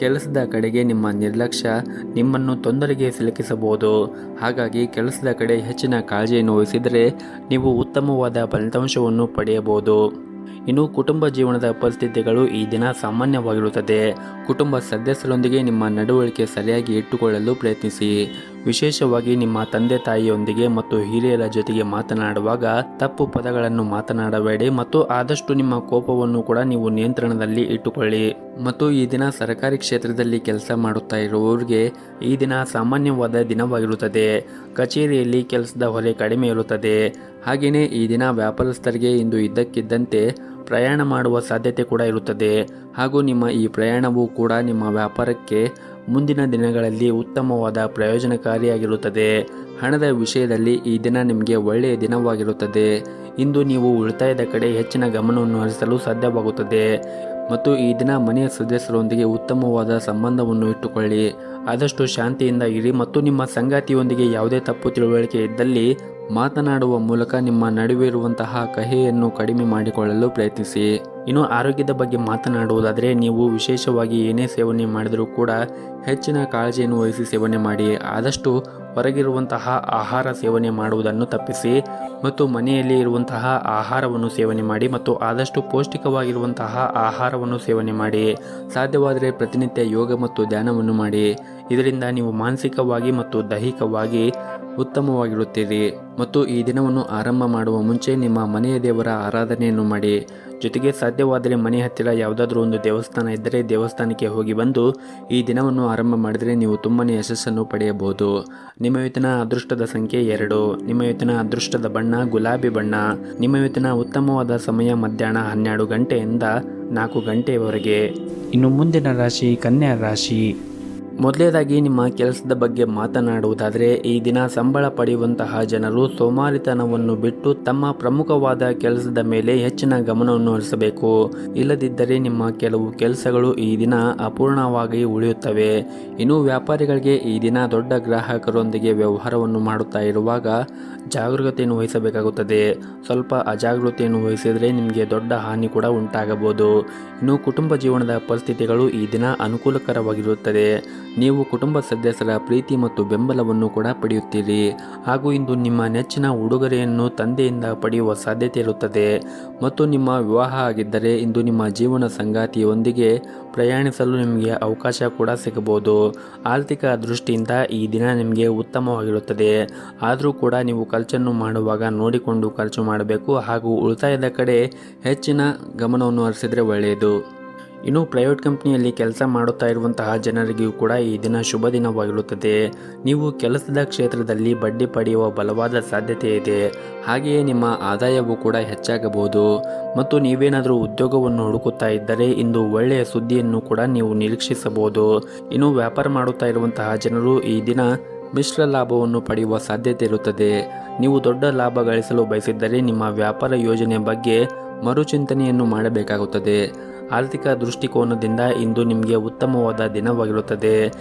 ಕೆಲಸದ ಕಡೆಗೆ ನಿಮ್ಮ ನಿರ್ಲಕ್ಷ್ಯ ನಿಮ್ಮನ್ನು ತೊಂದರೆಗೆ ಸಿಲುಕಿಸಬಹುದು. ಹಾಗಾಗಿ ಕೆಲಸದ ಕಡೆ ಹೆಚ್ಚಿನ ಕಾಳಜಿಯನ್ನು ವಹಿಸಿದರೆ ನೀವು ಉತ್ತಮವಾದ ಫಲಿತಾಂಶವನ್ನು ಪಡೆಯಬಹುದು. ಇನ್ನು ಕುಟುಂಬ ಜೀವನದ ಪರಿಸ್ಥಿತಿಗಳು ಈ ದಿನ ಸಾಮಾನ್ಯವಾಗಿರುತ್ತದೆ. ಕುಟುಂಬ ಸದಸ್ಯರೊಂದಿಗೆ ನಿಮ್ಮ ನಡವಳಿಕೆ ಸರಿಯಾಗಿ ಇಟ್ಟುಕೊಳ್ಳಲು ಪ್ರಯತ್ನಿಸಿ. ವಿಶೇಷವಾಗಿ ನಿಮ್ಮ ತಂದೆ ತಾಯಿಯೊಂದಿಗೆ ಮತ್ತು ಹಿರಿಯರ ಜೊತೆಗೆ ಮಾತನಾಡುವಾಗ ತಪ್ಪು ಪದಗಳನ್ನು ಮಾತನಾಡಬೇಡಿ ಮತ್ತು ಆದಷ್ಟು ನಿಮ್ಮ ಕೋಪವನ್ನು ಕೂಡ ನೀವು ನಿಯಂತ್ರಣದಲ್ಲಿ ಇಟ್ಟುಕೊಳ್ಳಿ. ಮತ್ತು ಈ ದಿನ ಸರ್ಕಾರಿ ಕ್ಷೇತ್ರದಲ್ಲಿ ಕೆಲಸ ಮಾಡುತ್ತಾ ಇರುವವರಿಗೆ ಈ ದಿನ ಸಾಮಾನ್ಯವಾದ ದಿನವಾಗಿರುತ್ತದೆ. ಕಚೇರಿಯಲ್ಲಿ ಕೆಲಸದ ಹೊರೆ ಕಡಿಮೆ ಇರುತ್ತದೆ. ಹಾಗೆಯೇ ಈ ದಿನ ವ್ಯಾಪಾರಸ್ಥರಿಗೆ ಇಂದು ಇದ್ದಕ್ಕಿದ್ದಂತೆ ಪ್ರಯಾಣ ಮಾಡುವ ಸಾಧ್ಯತೆ ಕೂಡ ಇರುತ್ತದೆ. ಹಾಗೂ ನಿಮ್ಮ ಈ ಪ್ರಯಾಣವು ಕೂಡ ನಿಮ್ಮ ವ್ಯಾಪಾರಕ್ಕೆ ಮುಂದಿನ ದಿನಗಳಲ್ಲಿ ಉತ್ತಮವಾದ ಪ್ರಯೋಜನಕಾರಿಯಾಗಿರುತ್ತದೆ. ಹಣದ ವಿಷಯದಲ್ಲಿ ಈ ದಿನ ನಿಮಗೆ ಒಳ್ಳೆಯ ದಿನವಾಗಿರುತ್ತದೆ. ಇಂದು ನೀವು ಉಳಿತಾಯದ ಕಡೆ ಹೆಚ್ಚಿನ ಗಮನವನ್ನು ಹರಿಸಲು ಸಾಧ್ಯವಾಗುತ್ತದೆ. ಮತ್ತು ಈ ದಿನ ಮನೆಯ ಸದಸ್ಯರೊಂದಿಗೆ ಉತ್ತಮವಾದ ಸಂಬಂಧವನ್ನು ಇಟ್ಟುಕೊಳ್ಳಿ. ಆದಷ್ಟು ಶಾಂತಿಯಿಂದ ಇರಿ ಮತ್ತು ನಿಮ್ಮ ಸಂಗಾತಿಯೊಂದಿಗೆ ಯಾವುದೇ ತಪ್ಪು ತಿಳುವಳಿಕೆ ಇದ್ದಲ್ಲಿ ಮಾತನಾಡುವ ಮೂಲಕ ನಿಮ್ಮ ನಡುವೆ ಇರುವಂತಹ ಕಹಿಯನ್ನು ಕಡಿಮೆ ಮಾಡಿಕೊಳ್ಳಲು ಪ್ರಯತ್ನಿಸಿ. ಇನ್ನು ಆರೋಗ್ಯದ ಬಗ್ಗೆ ಮಾತನಾಡುವುದಾದರೆ ನೀವು ವಿಶೇಷವಾಗಿ ಏನೇ ಸೇವನೆ ಮಾಡಿದರೂ ಕೂಡ ಹೆಚ್ಚಿನ ಕಾಳಜಿಯನ್ನು ವಹಿಸಿ ಸೇವನೆ ಮಾಡಿ. ಆದಷ್ಟು ಹೊರಗಿರುವಂತಹ ಆಹಾರ ಸೇವನೆ ಮಾಡುವುದನ್ನು ತಪ್ಪಿಸಿ ಮತ್ತು ಮನೆಯಲ್ಲಿ ಇರುವಂತಹ ಆಹಾರವನ್ನು ಸೇವನೆ ಮಾಡಿ ಮತ್ತು ಆದಷ್ಟು ಪೌಷ್ಟಿಕವಾಗಿರುವಂತಹ ಆಹಾರವನ್ನು ಸೇವನೆ ಮಾಡಿ. ಸಾಧ್ಯವಾದರೆ ಪ್ರತಿನಿತ್ಯ ಯೋಗ ಮತ್ತು ಧ್ಯಾನವನ್ನು ಮಾಡಿ. ಇದರಿಂದ ನೀವು ಮಾನಸಿಕವಾಗಿ ಮತ್ತು ದೈಹಿಕವಾಗಿ ಉತ್ತಮವಾಗಿರುತ್ತೀರಿ. ಮತ್ತು ಈ ದಿನವನ್ನು ಆರಂಭ ಮಾಡುವ ಮುಂಚೆ ನಿಮ್ಮ ಮನೆಯ ದೇವರ ಆರಾಧನೆಯನ್ನು ಮಾಡಿ. ಜೊತೆಗೆ ಸಾಧ್ಯವಾದರೆ ಮನೆ ಹತ್ತಿರ ಯಾವುದಾದ್ರೂ ಒಂದು ದೇವಸ್ಥಾನ ಇದ್ದರೆ ದೇವಸ್ಥಾನಕ್ಕೆ ಹೋಗಿ ಬಂದು ಈ ದಿನವನ್ನು ಆರಂಭ ಮಾಡಿದರೆ ನೀವು ತುಂಬಾ ಯಶಸ್ಸನ್ನು ಪಡೆಯಬಹುದು. ನಿಮ್ಮ ಇವತ್ತಿನ ಅದೃಷ್ಟದ ಸಂಖ್ಯೆ 2. ನಿಮ್ಮ ಇವತ್ತಿನ ಅದೃಷ್ಟದ ಬಣ್ಣ ಗುಲಾಬಿ ಬಣ್ಣ. ನಿಮ್ಮ ಇವತ್ತಿನ ಉತ್ತಮವಾದ ಸಮಯ ಮಧ್ಯಾಹ್ನ 12 ಗಂಟೆಯಿಂದ 4 ಗಂಟೆಯವರೆಗೆ. ಇನ್ನು ಮುಂದಿನ ರಾಶಿ ಕನ್ಯಾ ರಾಶಿ. ಮೊದಲನೇದಾಗಿ ನಿಮ್ಮ ಕೆಲಸದ ಬಗ್ಗೆ ಮಾತನಾಡುವುದಾದರೆ ಈ ದಿನ ಸಂಬಳ ಪಡೆಯುವಂತಹ ಜನರು ಸೋಮಾರಿತನವನ್ನು ಬಿಟ್ಟು ತಮ್ಮ ಪ್ರಮುಖವಾದ ಕೆಲಸದ ಮೇಲೆ ಹೆಚ್ಚಿನ ಗಮನವನ್ನು ಹರಿಸಬೇಕು. ಇಲ್ಲದಿದ್ದರೆ ನಿಮ್ಮ ಕೆಲವು ಕೆಲಸಗಳು ಈ ದಿನ ಅಪೂರ್ಣವಾಗಿ ಉಳಿಯುತ್ತವೆ. ಇನ್ನು ವ್ಯಾಪಾರಿಗಳಿಗೆ ಈ ದಿನ ದೊಡ್ಡ ಗ್ರಾಹಕರೊಂದಿಗೆ ವ್ಯವಹಾರವನ್ನು ಮಾಡುತ್ತಾ ಇರುವಾಗ ಜಾಗರೂಕತೆಯನ್ನು ವಹಿಸಬೇಕಾಗುತ್ತದೆ. ಸ್ವಲ್ಪ ಅಜಾಗರೂಕತೆಯನ್ನು ವಹಿಸಿದರೆ ನಿಮಗೆ ದೊಡ್ಡ ಹಾನಿ ಕೂಡ ಉಂಟಾಗಬಹುದು. ಇನ್ನು ಕುಟುಂಬ ಜೀವನದ ಪರಿಸ್ಥಿತಿಗಳು ಈ ದಿನ ಅನುಕೂಲಕರವಾಗಿರುತ್ತದೆ. ನೀವು ಕುಟುಂಬ ಸದಸ್ಯರ ಪ್ರೀತಿ ಮತ್ತು ಬೆಂಬಲವನ್ನು ಕೂಡ ಪಡೆಯುತ್ತೀರಿ. ಹಾಗೂ ಇಂದು ನಿಮ್ಮ ನೆಚ್ಚಿನ ಉಡುಗೊರೆಯನ್ನು ತಂದೆಯಿಂದ ಪಡೆಯುವ ಸಾಧ್ಯತೆ ಇರುತ್ತದೆ. ಮತ್ತು ನಿಮ್ಮ ವಿವಾಹ ಆಗಿದ್ದರೆ ಇಂದು ನಿಮ್ಮ ಜೀವನ ಸಂಗಾತಿಯೊಂದಿಗೆ ಪ್ರಯಾಣಿಸಲು ನಿಮಗೆ ಅವಕಾಶ ಕೂಡ ಸಿಗಬಹುದು. ಆರ್ಥಿಕ ದೃಷ್ಟಿಯಿಂದ ಈ ದಿನ ನಿಮಗೆ ಉತ್ತಮವಾಗಿರುತ್ತದೆ. ಆದರೂ ಕೂಡ ನೀವು ಖರ್ಚನ್ನು ಮಾಡುವಾಗ ನೋಡಿಕೊಂಡು ಖರ್ಚು ಮಾಡಬೇಕು ಹಾಗೂ ಉಳಿತಾಯದ ಕಡೆ ಹೆಚ್ಚಿನ ಗಮನವನ್ನು ಹರಿಸಿದರೆ ಒಳ್ಳೆಯದು. ಇನ್ನು ಪ್ರೈವೇಟ್ ಕಂಪ್ನಿಯಲ್ಲಿ ಕೆಲಸ ಮಾಡುತ್ತಾ ಇರುವಂತಹ ಜನರಿಗೂ ಕೂಡ ಈ ದಿನ ಶುಭ ದಿನವಾಗಿರುತ್ತದೆ. ನೀವು ಕೆಲಸದ ಕ್ಷೇತ್ರದಲ್ಲಿ ಬಡ್ಡಿ ಪಡೆಯುವ ಬಲವಾದ ಸಾಧ್ಯತೆ ಇದೆ. ಹಾಗೆಯೇ ನಿಮ್ಮ ಆದಾಯವೂ ಕೂಡ ಹೆಚ್ಚಾಗಬಹುದು. ಮತ್ತು ನೀವೇನಾದರೂ ಉದ್ಯೋಗವನ್ನು ಹುಡುಕುತ್ತಾ ಇದ್ದರೆ ಇಂದು ಒಳ್ಳೆಯ ಸುದ್ದಿಯನ್ನು ಕೂಡ ನೀವು ನಿರೀಕ್ಷಿಸಬಹುದು. ಇನ್ನು ವ್ಯಾಪಾರ ಮಾಡುತ್ತಾ ಇರುವಂತಹ ಜನರು ಈ ದಿನ ಮಿಶ್ರ ಲಾಭವನ್ನು ಪಡೆಯುವ ಸಾಧ್ಯತೆ ಇರುತ್ತದೆ. ನೀವು ದೊಡ್ಡ ಲಾಭ ಗಳಿಸಲು ಬಯಸಿದ್ದರೆ ನಿಮ್ಮ ವ್ಯಾಪಾರ ಯೋಜನೆ ಬಗ್ಗೆ ಮರುಚಿಂತನೆಯನ್ನು ಮಾಡಬೇಕಾಗುತ್ತದೆ. ಆರ್ಥಿಕ ದೃಷ್ಟಿಕೋನದಿಂದ ಇಂದು ನಿಮಗೆ ಉತ್ತಮವಾದ ದಿನವಾಗಿರುತ್ತದೆ.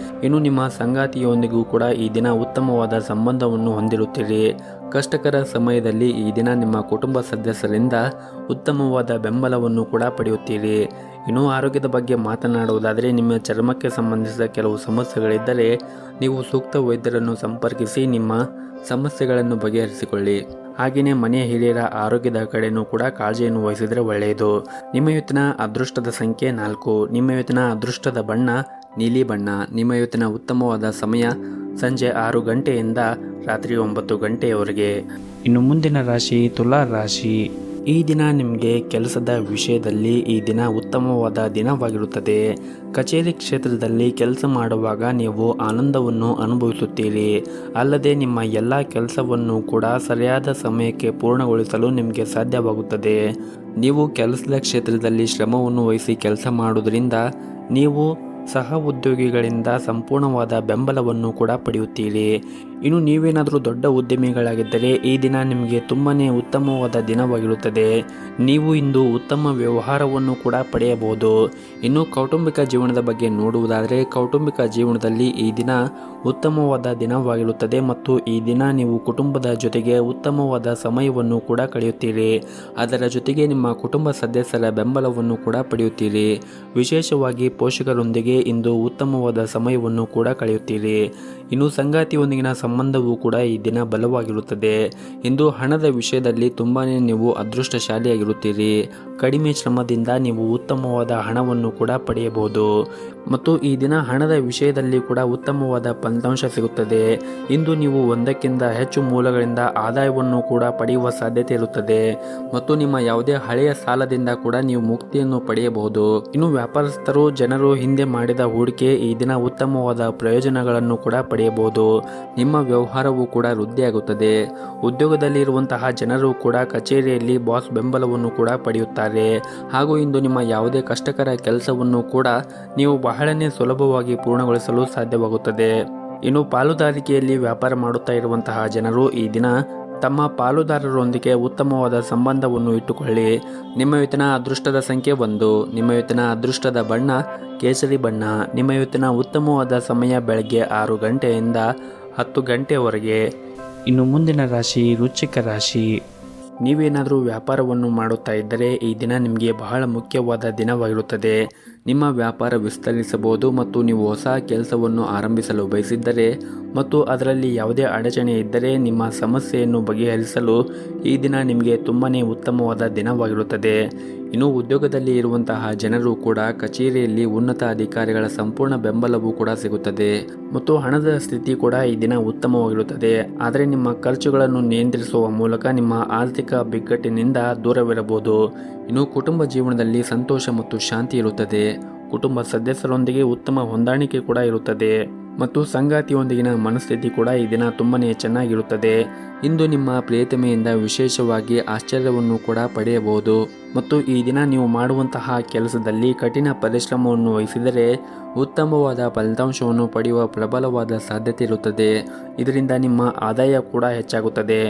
ಇನ್ನು ನಿಮ್ಮ ಸಂಗಾತಿಯೊಂದಿಗೂ ಕೂಡ ಈ ದಿನ ಉತ್ತಮವಾದ ಸಂಬಂಧವನ್ನು ಹೊಂದಿರುತ್ತೀರಿ. ಕಷ್ಟಕರ ಸಮಯದಲ್ಲಿ ಈ ದಿನ ನಿಮ್ಮ ಕುಟುಂಬ ಸದಸ್ಯರಿಂದ ಉತ್ತಮವಾದ ಬೆಂಬಲವನ್ನು ಕೂಡ ಪಡೆಯುತ್ತೀರಿ. ಇನ್ನು ಆರೋಗ್ಯದ ಬಗ್ಗೆ ಮಾತನಾಡುವುದಾದರೆ ನಿಮ್ಮ ಚರ್ಮಕ್ಕೆ ಸಂಬಂಧಿಸಿದ ಕೆಲವು ಸಮಸ್ಯೆಗಳಿದ್ದರೆ ನೀವು ಸೂಕ್ತ ವೈದ್ಯರನ್ನು ಸಂಪರ್ಕಿಸಿ ನಿಮ್ಮ ಸಮಸ್ಯೆಗಳನ್ನು ಬಗೆಹರಿಸಿಕೊಳ್ಳಿ. ಹಾಗೆಯೇ ಮನೆಯ ಹಿರಿಯರ ಆರೋಗ್ಯದ ಕಡೆಯೂ ಕೂಡ ಕಾಳಜಿಯನ್ನು ವಹಿಸಿದರೆ ಒಳ್ಳೆಯದು. ನಿಮ್ಮ ಇವತ್ತಿನ ಅದೃಷ್ಟದ ಸಂಖ್ಯೆ 4. ನಿಮ್ಮ ಇವತ್ತಿನ ಅದೃಷ್ಟದ ಬಣ್ಣ ನೀಲಿ ಬಣ್ಣ. ನಿಮ್ಮ ಇವತ್ತಿನ ಉತ್ತಮವಾದ ಸಮಯ ಸಂಜೆ 6 ಗಂಟೆಯಿಂದ ರಾತ್ರಿ 9 ಗಂಟೆಯವರೆಗೆ. ಇನ್ನು ಮುಂದಿನ ರಾಶಿ ತುಲಾ ರಾಶಿ. ಈ ದಿನ ನಿಮಗೆ ಕೆಲಸದ ವಿಷಯದಲ್ಲಿ ಈ ದಿನ ಉತ್ತಮವಾದ ದಿನವಾಗಿರುತ್ತದೆ. ಕಚೇರಿ ಕ್ಷೇತ್ರದಲ್ಲಿ ಕೆಲಸ ಮಾಡುವಾಗ ನೀವು ಆನಂದವನ್ನು ಅನುಭವಿಸುತ್ತೀರಿ. ಅಲ್ಲದೆ ನಿಮ್ಮ ಎಲ್ಲ ಕೆಲಸವನ್ನು ಕೂಡ ಸರಿಯಾದ ಸಮಯಕ್ಕೆ ಪೂರ್ಣಗೊಳಿಸಲು ನಿಮಗೆ ಸಾಧ್ಯವಾಗುತ್ತದೆ. ನೀವು ಕೆಲಸದ ಕ್ಷೇತ್ರದಲ್ಲಿ ಶ್ರಮವನ್ನು ವಹಿಸಿ ಕೆಲಸ ಮಾಡುವುದರಿಂದ ನೀವು ಸಹ ಉದ್ಯೋಗಿಗಳಿಂದ ಸಂಪೂರ್ಣವಾದ ಬೆಂಬಲವನ್ನು ಕೂಡ ಪಡೆಯುತ್ತೀರಿ. ಇನ್ನು ನೀವೇನಾದರೂ ದೊಡ್ಡ ಉದ್ಯಮಿಗಳಾಗಿದ್ದರೆ ಈ ದಿನ ನಿಮಗೆ ತುಂಬಾ ಉತ್ತಮವಾದ ದಿನವಾಗಿರುತ್ತದೆ. ನೀವು ಇಂದು ಉತ್ತಮ ವ್ಯವಹಾರವನ್ನು ಕೂಡ ಪಡೆಯಬಹುದು. ಇನ್ನು ಕೌಟುಂಬಿಕ ಜೀವನದ ಬಗ್ಗೆ ನೋಡುವುದಾದರೆ ಕೌಟುಂಬಿಕ ಜೀವನದಲ್ಲಿ ಈ ದಿನ ಉತ್ತಮವಾದ ದಿನವಾಗಿರುತ್ತದೆ ಮತ್ತು ಈ ದಿನ ನೀವು ಕುಟುಂಬದ ಜೊತೆಗೆ ಉತ್ತಮವಾದ ಸಮಯವನ್ನು ಕೂಡ ಕಳೆಯುತ್ತೀರಿ. ಅದರ ಜೊತೆಗೆ ನಿಮ್ಮ ಕುಟುಂಬ ಸದಸ್ಯರ ಬೆಂಬಲವನ್ನು ಕೂಡ ಪಡೆಯುತ್ತೀರಿ. ವಿಶೇಷವಾಗಿ ಪೋಷಕರೊಂದಿಗೆ ಇಂದು ಉತ್ತಮವಾದ ಸಮಯವನ್ನು ಕೂಡ ಕಳೆಯುತ್ತೀರಿ. ಇನ್ನು ಸಂಗಾತಿಯೊಂದಿಗಿನ ಸಂಬಂಧವೂ ಕೂಡ ಈ ದಿನ ಬಲವಾಗಿರುತ್ತದೆ. ಇಂದು ಹಣದ ವಿಷಯದಲ್ಲಿ ತುಂಬಾ ನೀವು ಅದೃಷ್ಟಶಾಲಿಯಾಗಿರುತ್ತೀರಿ. ಕಡಿಮೆ ಶ್ರಮದಿಂದ ನೀವು ಉತ್ತಮವಾದ ಹಣವನ್ನು ಕೂಡ ಪಡೆಯಬಹುದು ಮತ್ತು ಈ ದಿನ ಹಣದ ವಿಷಯದಲ್ಲಿ ಕೂಡ ಉತ್ತಮವಾದ ಫಲಿತಾಂಶ ಸಿಗುತ್ತದೆ. ಇಂದು ನೀವು ಒಂದಕ್ಕಿಂತ ಹೆಚ್ಚು ಮೂಲಗಳಿಂದ ಆದಾಯವನ್ನು ಕೂಡ ಪಡೆಯುವ ಸಾಧ್ಯತೆ ಇರುತ್ತದೆ ಮತ್ತು ನಿಮ್ಮ ಯಾವುದೇ ಹಳೆಯ ಸಾಲದಿಂದ ಕೂಡ ನೀವು ಮುಕ್ತಿಯನ್ನು ಪಡೆಯಬಹುದು. ಇನ್ನು ವ್ಯಾಪಾರಸ್ಥರು ಜನರು ಹಿಂದೆ ಮಾಡಿದ ಹೂಡಿಕೆ ಈ ದಿನ ಉತ್ತಮವಾದ ಪ್ರಯೋಜನಗಳನ್ನು ಕೂಡ ಪಡೆಯಬಹುದು. ನಿಮ್ಮ ವ್ಯವಹಾರವು ಕೂಡ ವೃದ್ಧಿಯಾಗುತ್ತದೆ. ಉದ್ಯೋಗದಲ್ಲಿ ಇರುವಂತಹ ಜನರು ಕೂಡ ಕಚೇರಿಯಲ್ಲಿ ಬಾಸ್ ಬೆಂಬಲವನ್ನು ಕೂಡ ಪಡೆಯುತ್ತಾರೆ ಹಾಗೂ ಇಂದು ನಿಮ್ಮ ಯಾವುದೇ ಕಷ್ಟಕರ ಕೆಲಸವನ್ನು ಕೂಡ ನೀವು ಬಹಳನೇ ಸುಲಭವಾಗಿ ಪೂರ್ಣಗೊಳಿಸಲು ಸಾಧ್ಯವಾಗುತ್ತದೆ. ಇನ್ನು ಪಾಲುದಾರಿಕೆಯಲ್ಲಿ ವ್ಯಾಪಾರ ಮಾಡುತ್ತಾ ಇರುವಂತಹ ಜನರು ಈ ದಿನ ತಮ್ಮ ಪಾಲುದಾರರೊಂದಿಗೆ ಉತ್ತಮವಾದ ಸಂಬಂಧವನ್ನು ಇಟ್ಟುಕೊಳ್ಳಿ. ನಿಮ್ಮ ಇವತ್ತಿನ ಅದೃಷ್ಟದ ಸಂಖ್ಯೆ 1. ನಿಮ್ಮ ಇವತ್ತಿನ ಅದೃಷ್ಟದ ಬಣ್ಣ ಕೇಸರಿ ಬಣ್ಣ. ನಿಮ್ಮ ಇವತ್ತಿನ ಉತ್ತಮವಾದ ಸಮಯ ಬೆಳಗ್ಗೆ 6 ಗಂಟೆಯಿಂದ 10 ಗಂಟೆವರೆಗೆ. ಇನ್ನು ಮುಂದಿನ ರಾಶಿ ವೃಶ್ಚಿಕ ರಾಶಿ. ನೀವೇನಾದರೂ ವ್ಯಾಪಾರವನ್ನು ಮಾಡುತ್ತಾ ಇದ್ದರೆ ಈ ದಿನ ನಿಮಗೆ ಬಹಳ ಮುಖ್ಯವಾದ ದಿನವಾಗಿರುತ್ತದೆ. ನಿಮ್ಮ ವ್ಯಾಪಾರ ವಿಸ್ತರಿಸಬಹುದು ಮತ್ತು ನೀವು ಹೊಸ ಕೆಲಸವನ್ನು ಆರಂಭಿಸಲು ಬಯಸಿದ್ದರೆ ಮತ್ತು ಅದರಲ್ಲಿ ಯಾವುದೇ ಅಡಚಣೆ ಇದ್ದರೆ ನಿಮ್ಮ ಸಮಸ್ಯೆಯನ್ನು ಬಗೆಹರಿಸಲು ಈ ದಿನ ನಿಮಗೆ ತುಂಬಾ ಉತ್ತಮವಾದ ದಿನವಾಗಿರುತ್ತದೆ. ಇನ್ನು ಉದ್ಯೋಗದಲ್ಲಿ ಇರುವಂತಹ ಜನರು ಕೂಡ ಕಚೇರಿಯಲ್ಲಿ ಉನ್ನತ ಅಧಿಕಾರಿಗಳ ಸಂಪೂರ್ಣ ಬೆಂಬಲವೂ ಕೂಡ ಸಿಗುತ್ತದೆ ಮತ್ತು ಹಣದ ಸ್ಥಿತಿ ಕೂಡ ಈ ದಿನ ಉತ್ತಮವಾಗಿರುತ್ತದೆ. ಆದರೆ ನಿಮ್ಮ ಖರ್ಚುಗಳನ್ನು ನಿಯಂತ್ರಿಸುವ ಮೂಲಕ ನಿಮ್ಮ ಆರ್ಥಿಕ ಬಿಕ್ಕಟ್ಟಿನಿಂದ ದೂರವಿರಬಹುದು. ಇನ್ನು ಕುಟುಂಬ ಜೀವನದಲ್ಲಿ ಸಂತೋಷ ಮತ್ತು ಶಾಂತಿ ಇರುತ್ತದೆ. ಕುಟುಂಬ ಸದಸ್ಯರೊಂದಿಗೆ ಉತ್ತಮ ಹೊಂದಾಣಿಕೆ ಕೂಡ ಇರುತ್ತದೆ ಮತ್ತು ಸಂಗಾತಿಯೊಂದಿಗಿನ ಮನಸ್ಥಿತಿ ಕೂಡ ಈ ದಿನ ತುಂಬನೇ ಚೆನ್ನಾಗಿರುತ್ತದೆ. ಇಂದು ನಿಮ್ಮ ಪ್ರಿಯತಮೆಯಿಂದ ವಿಶೇಷವಾಗಿ ಆಶ್ಚರ್ಯವನ್ನು ಕೂಡ ಪಡೆಯಬಹುದು ಮತ್ತು ಈ ದಿನ ನೀವು ಮಾಡುವಂತಹ ಕೆಲಸದಲ್ಲಿ ಕಠಿಣ ಪರಿಶ್ರಮವನ್ನು ವಹಿಸಿದರೆ ಉತ್ತಮವಾದ ಫಲಿತಾಂಶವನ್ನು ಪಡೆಯುವ ಪ್ರಬಲವಾದ ಸಾಧ್ಯತೆ ಇರುತ್ತದೆ. ಇದರಿಂದ ನಿಮ್ಮ ಆದಾಯ ಕೂಡ ಹೆಚ್ಚಾಗುತ್ತದೆ.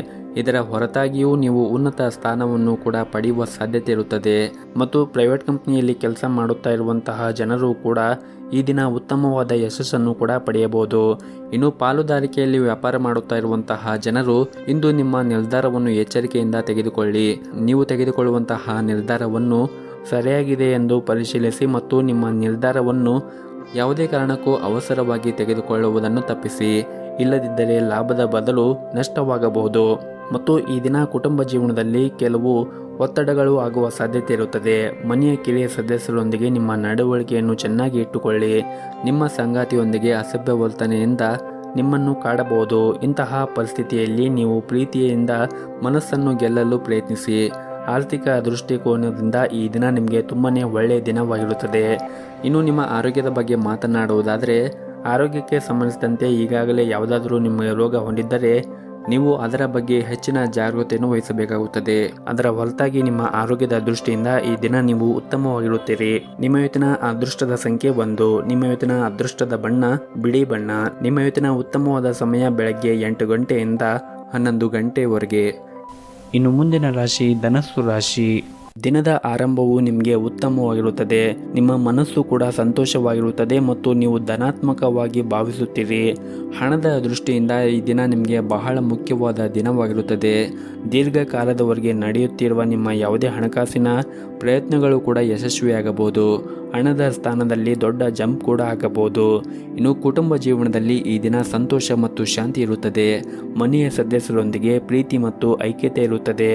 ಇದರ ಹೊರತಾಗಿಯೂ ನೀವು ಉನ್ನತ ಸ್ಥಾನವನ್ನು ಕೂಡ ಪಡೆಯುವ ಸಾಧ್ಯತೆ ಇರುತ್ತದೆ ಮತ್ತು ಪ್ರೈವೇಟ್ ಕಂಪನಿಯಲ್ಲಿ ಕೆಲಸ ಮಾಡುತ್ತಾ ಇರುವಂತಹ ಜನರು ಕೂಡ ಈ ದಿನ ಉತ್ತಮವಾದ ಯಶಸ್ಸನ್ನು ಕೂಡ ಪಡೆಯಬಹುದು. ಇನ್ನು ಪಾಲುದಾರಿಕೆಯಲ್ಲಿ ವ್ಯಾಪಾರ ಮಾಡುತ್ತಾ ಇರುವಂತಹ ಜನರು ಇಂದು ನಿಮ್ಮ ನಿರ್ಧಾರವನ್ನು ಎಚ್ಚರಿಕೆಯಿಂದ ತೆಗೆದುಕೊಳ್ಳಿ. ನೀವು ತೆಗೆದುಕೊಳ್ಳುವಂತಹ ನಿರ್ಧಾರವನ್ನು ಸರಿಯಾಗಿದೆ ಎಂದು ಪರಿಶೀಲಿಸಿ ಮತ್ತು ನಿಮ್ಮ ನಿರ್ಧಾರವನ್ನು ಯಾವುದೇ ಕಾರಣಕ್ಕೂ ಅವಸರವಾಗಿ ತೆಗೆದುಕೊಳ್ಳುವುದನ್ನು ತಪ್ಪಿಸಿ. ಇಲ್ಲದಿದ್ದರೆ ಲಾಭದ ಬದಲು ನಷ್ಟವಾಗಬಹುದು ಮತ್ತು ಈ ದಿನ ಕುಟುಂಬ ಜೀವನದಲ್ಲಿ ಕೆಲವು ಒತ್ತಡಗಳು ಆಗುವ ಸಾಧ್ಯತೆ ಇರುತ್ತದೆ. ಮನೆಯ ಕಿರಿಯ ಸದಸ್ಯರೊಂದಿಗೆ ನಿಮ್ಮ ನಡವಳಿಕೆಯನ್ನು ಚೆನ್ನಾಗಿ ಇಟ್ಟುಕೊಳ್ಳಿ. ನಿಮ್ಮ ಸಂಗಾತಿಯೊಂದಿಗೆ ಅಸಭ್ಯ ವರ್ತನೆಯಿಂದ ನಿಮ್ಮನ್ನು ಕಾಡಬಹುದು. ಇಂತಹ ಪರಿಸ್ಥಿತಿಯಲ್ಲಿ ನೀವು ಪ್ರೀತಿಯಿಂದ ಮನಸ್ಸನ್ನು ಗೆಲ್ಲಲು ಪ್ರಯತ್ನಿಸಿ. ಆರ್ಥಿಕ ದೃಷ್ಟಿಕೋನದಿಂದ ಈ ದಿನ ನಿಮಗೆ ತುಂಬನೇ ಒಳ್ಳೆಯ ದಿನವಾಗಿರುತ್ತದೆ. ಇನ್ನು ನಿಮ್ಮ ಆರೋಗ್ಯದ ಬಗ್ಗೆ ಮಾತನಾಡುವುದಾದರೆ ಆರೋಗ್ಯಕ್ಕೆ ಸಂಬಂಧಿಸಿದಂತೆ ಈಗಾಗಲೇ ಯಾವುದಾದರೂ ನಿಮಗೆ ರೋಗ ಹೊಂದಿದ್ದರೆ ನೀವು ಅದರ ಬಗ್ಗೆ ಹೆಚ್ಚಿನ ಜಾಗೃತೆಯನ್ನು ವಹಿಸಬೇಕಾಗುತ್ತದೆ. ಅದರ ಹೊರತಾಗಿ ನಿಮ್ಮ ಆರೋಗ್ಯದ ದೃಷ್ಟಿಯಿಂದ ಈ ದಿನ ನೀವು ಉತ್ತಮವಾಗಿರುತ್ತೀರಿ. ನಿಮ್ಮ ಇವತ್ತಿನ ಅದೃಷ್ಟದ ಸಂಖ್ಯೆ 1. ನಿಮ್ಮ ಇವತ್ತಿನ ಅದೃಷ್ಟದ ಬಣ್ಣ ಬಿಳಿ ಬಣ್ಣ. ನಿಮ್ಮ ಇವತ್ತಿನ ಉತ್ತಮವಾದ ಸಮಯ ಬೆಳಗ್ಗೆ 8 ಗಂಟೆಯಿಂದ 11 ಗಂಟೆವರೆಗೆ. ಇನ್ನು ಮುಂದಿನ ರಾಶಿ ಧನಸ್ಸು ರಾಶಿ. ದಿನದ ಆರಂಭವು ನಿಮಗೆ ಉತ್ತಮವಾಗಿರುತ್ತದೆ. ನಿಮ್ಮ ಮನಸ್ಸು ಕೂಡ ಸಂತೋಷವಾಗಿರುತ್ತದೆ ಮತ್ತು ನೀವು ಧನಾತ್ಮಕವಾಗಿ ಭಾವಿಸುತ್ತೀರಿ. ಹಣದ ದೃಷ್ಟಿಯಿಂದ ಈ ದಿನ ನಿಮಗೆ ಬಹಳ ಮುಖ್ಯವಾದ ದಿನವಾಗಿರುತ್ತದೆ. ದೀರ್ಘಕಾಲದವರೆಗೆ ನಡೆಯುತ್ತಿರುವ ನಿಮ್ಮ ಯಾವುದೇ ಹಣಕಾಸಿನ ಪ್ರಯತ್ನಗಳು ಕೂಡ ಯಶಸ್ವಿಯಾಗಬಹುದು. ಹಣದ ಸ್ಥಾನದಲ್ಲಿ ದೊಡ್ಡ ಜಂಪ್ ಕೂಡ ಆಗಬಹುದು. ಇನ್ನು ಕುಟುಂಬ ಜೀವನದಲ್ಲಿ ಈ ದಿನ ಸಂತೋಷ ಮತ್ತು ಶಾಂತಿ ಇರುತ್ತದೆ. ಮನೆಯ ಸದಸ್ಯರೊಂದಿಗೆ ಪ್ರೀತಿ ಮತ್ತು ಐಕ್ಯತೆ ಇರುತ್ತದೆ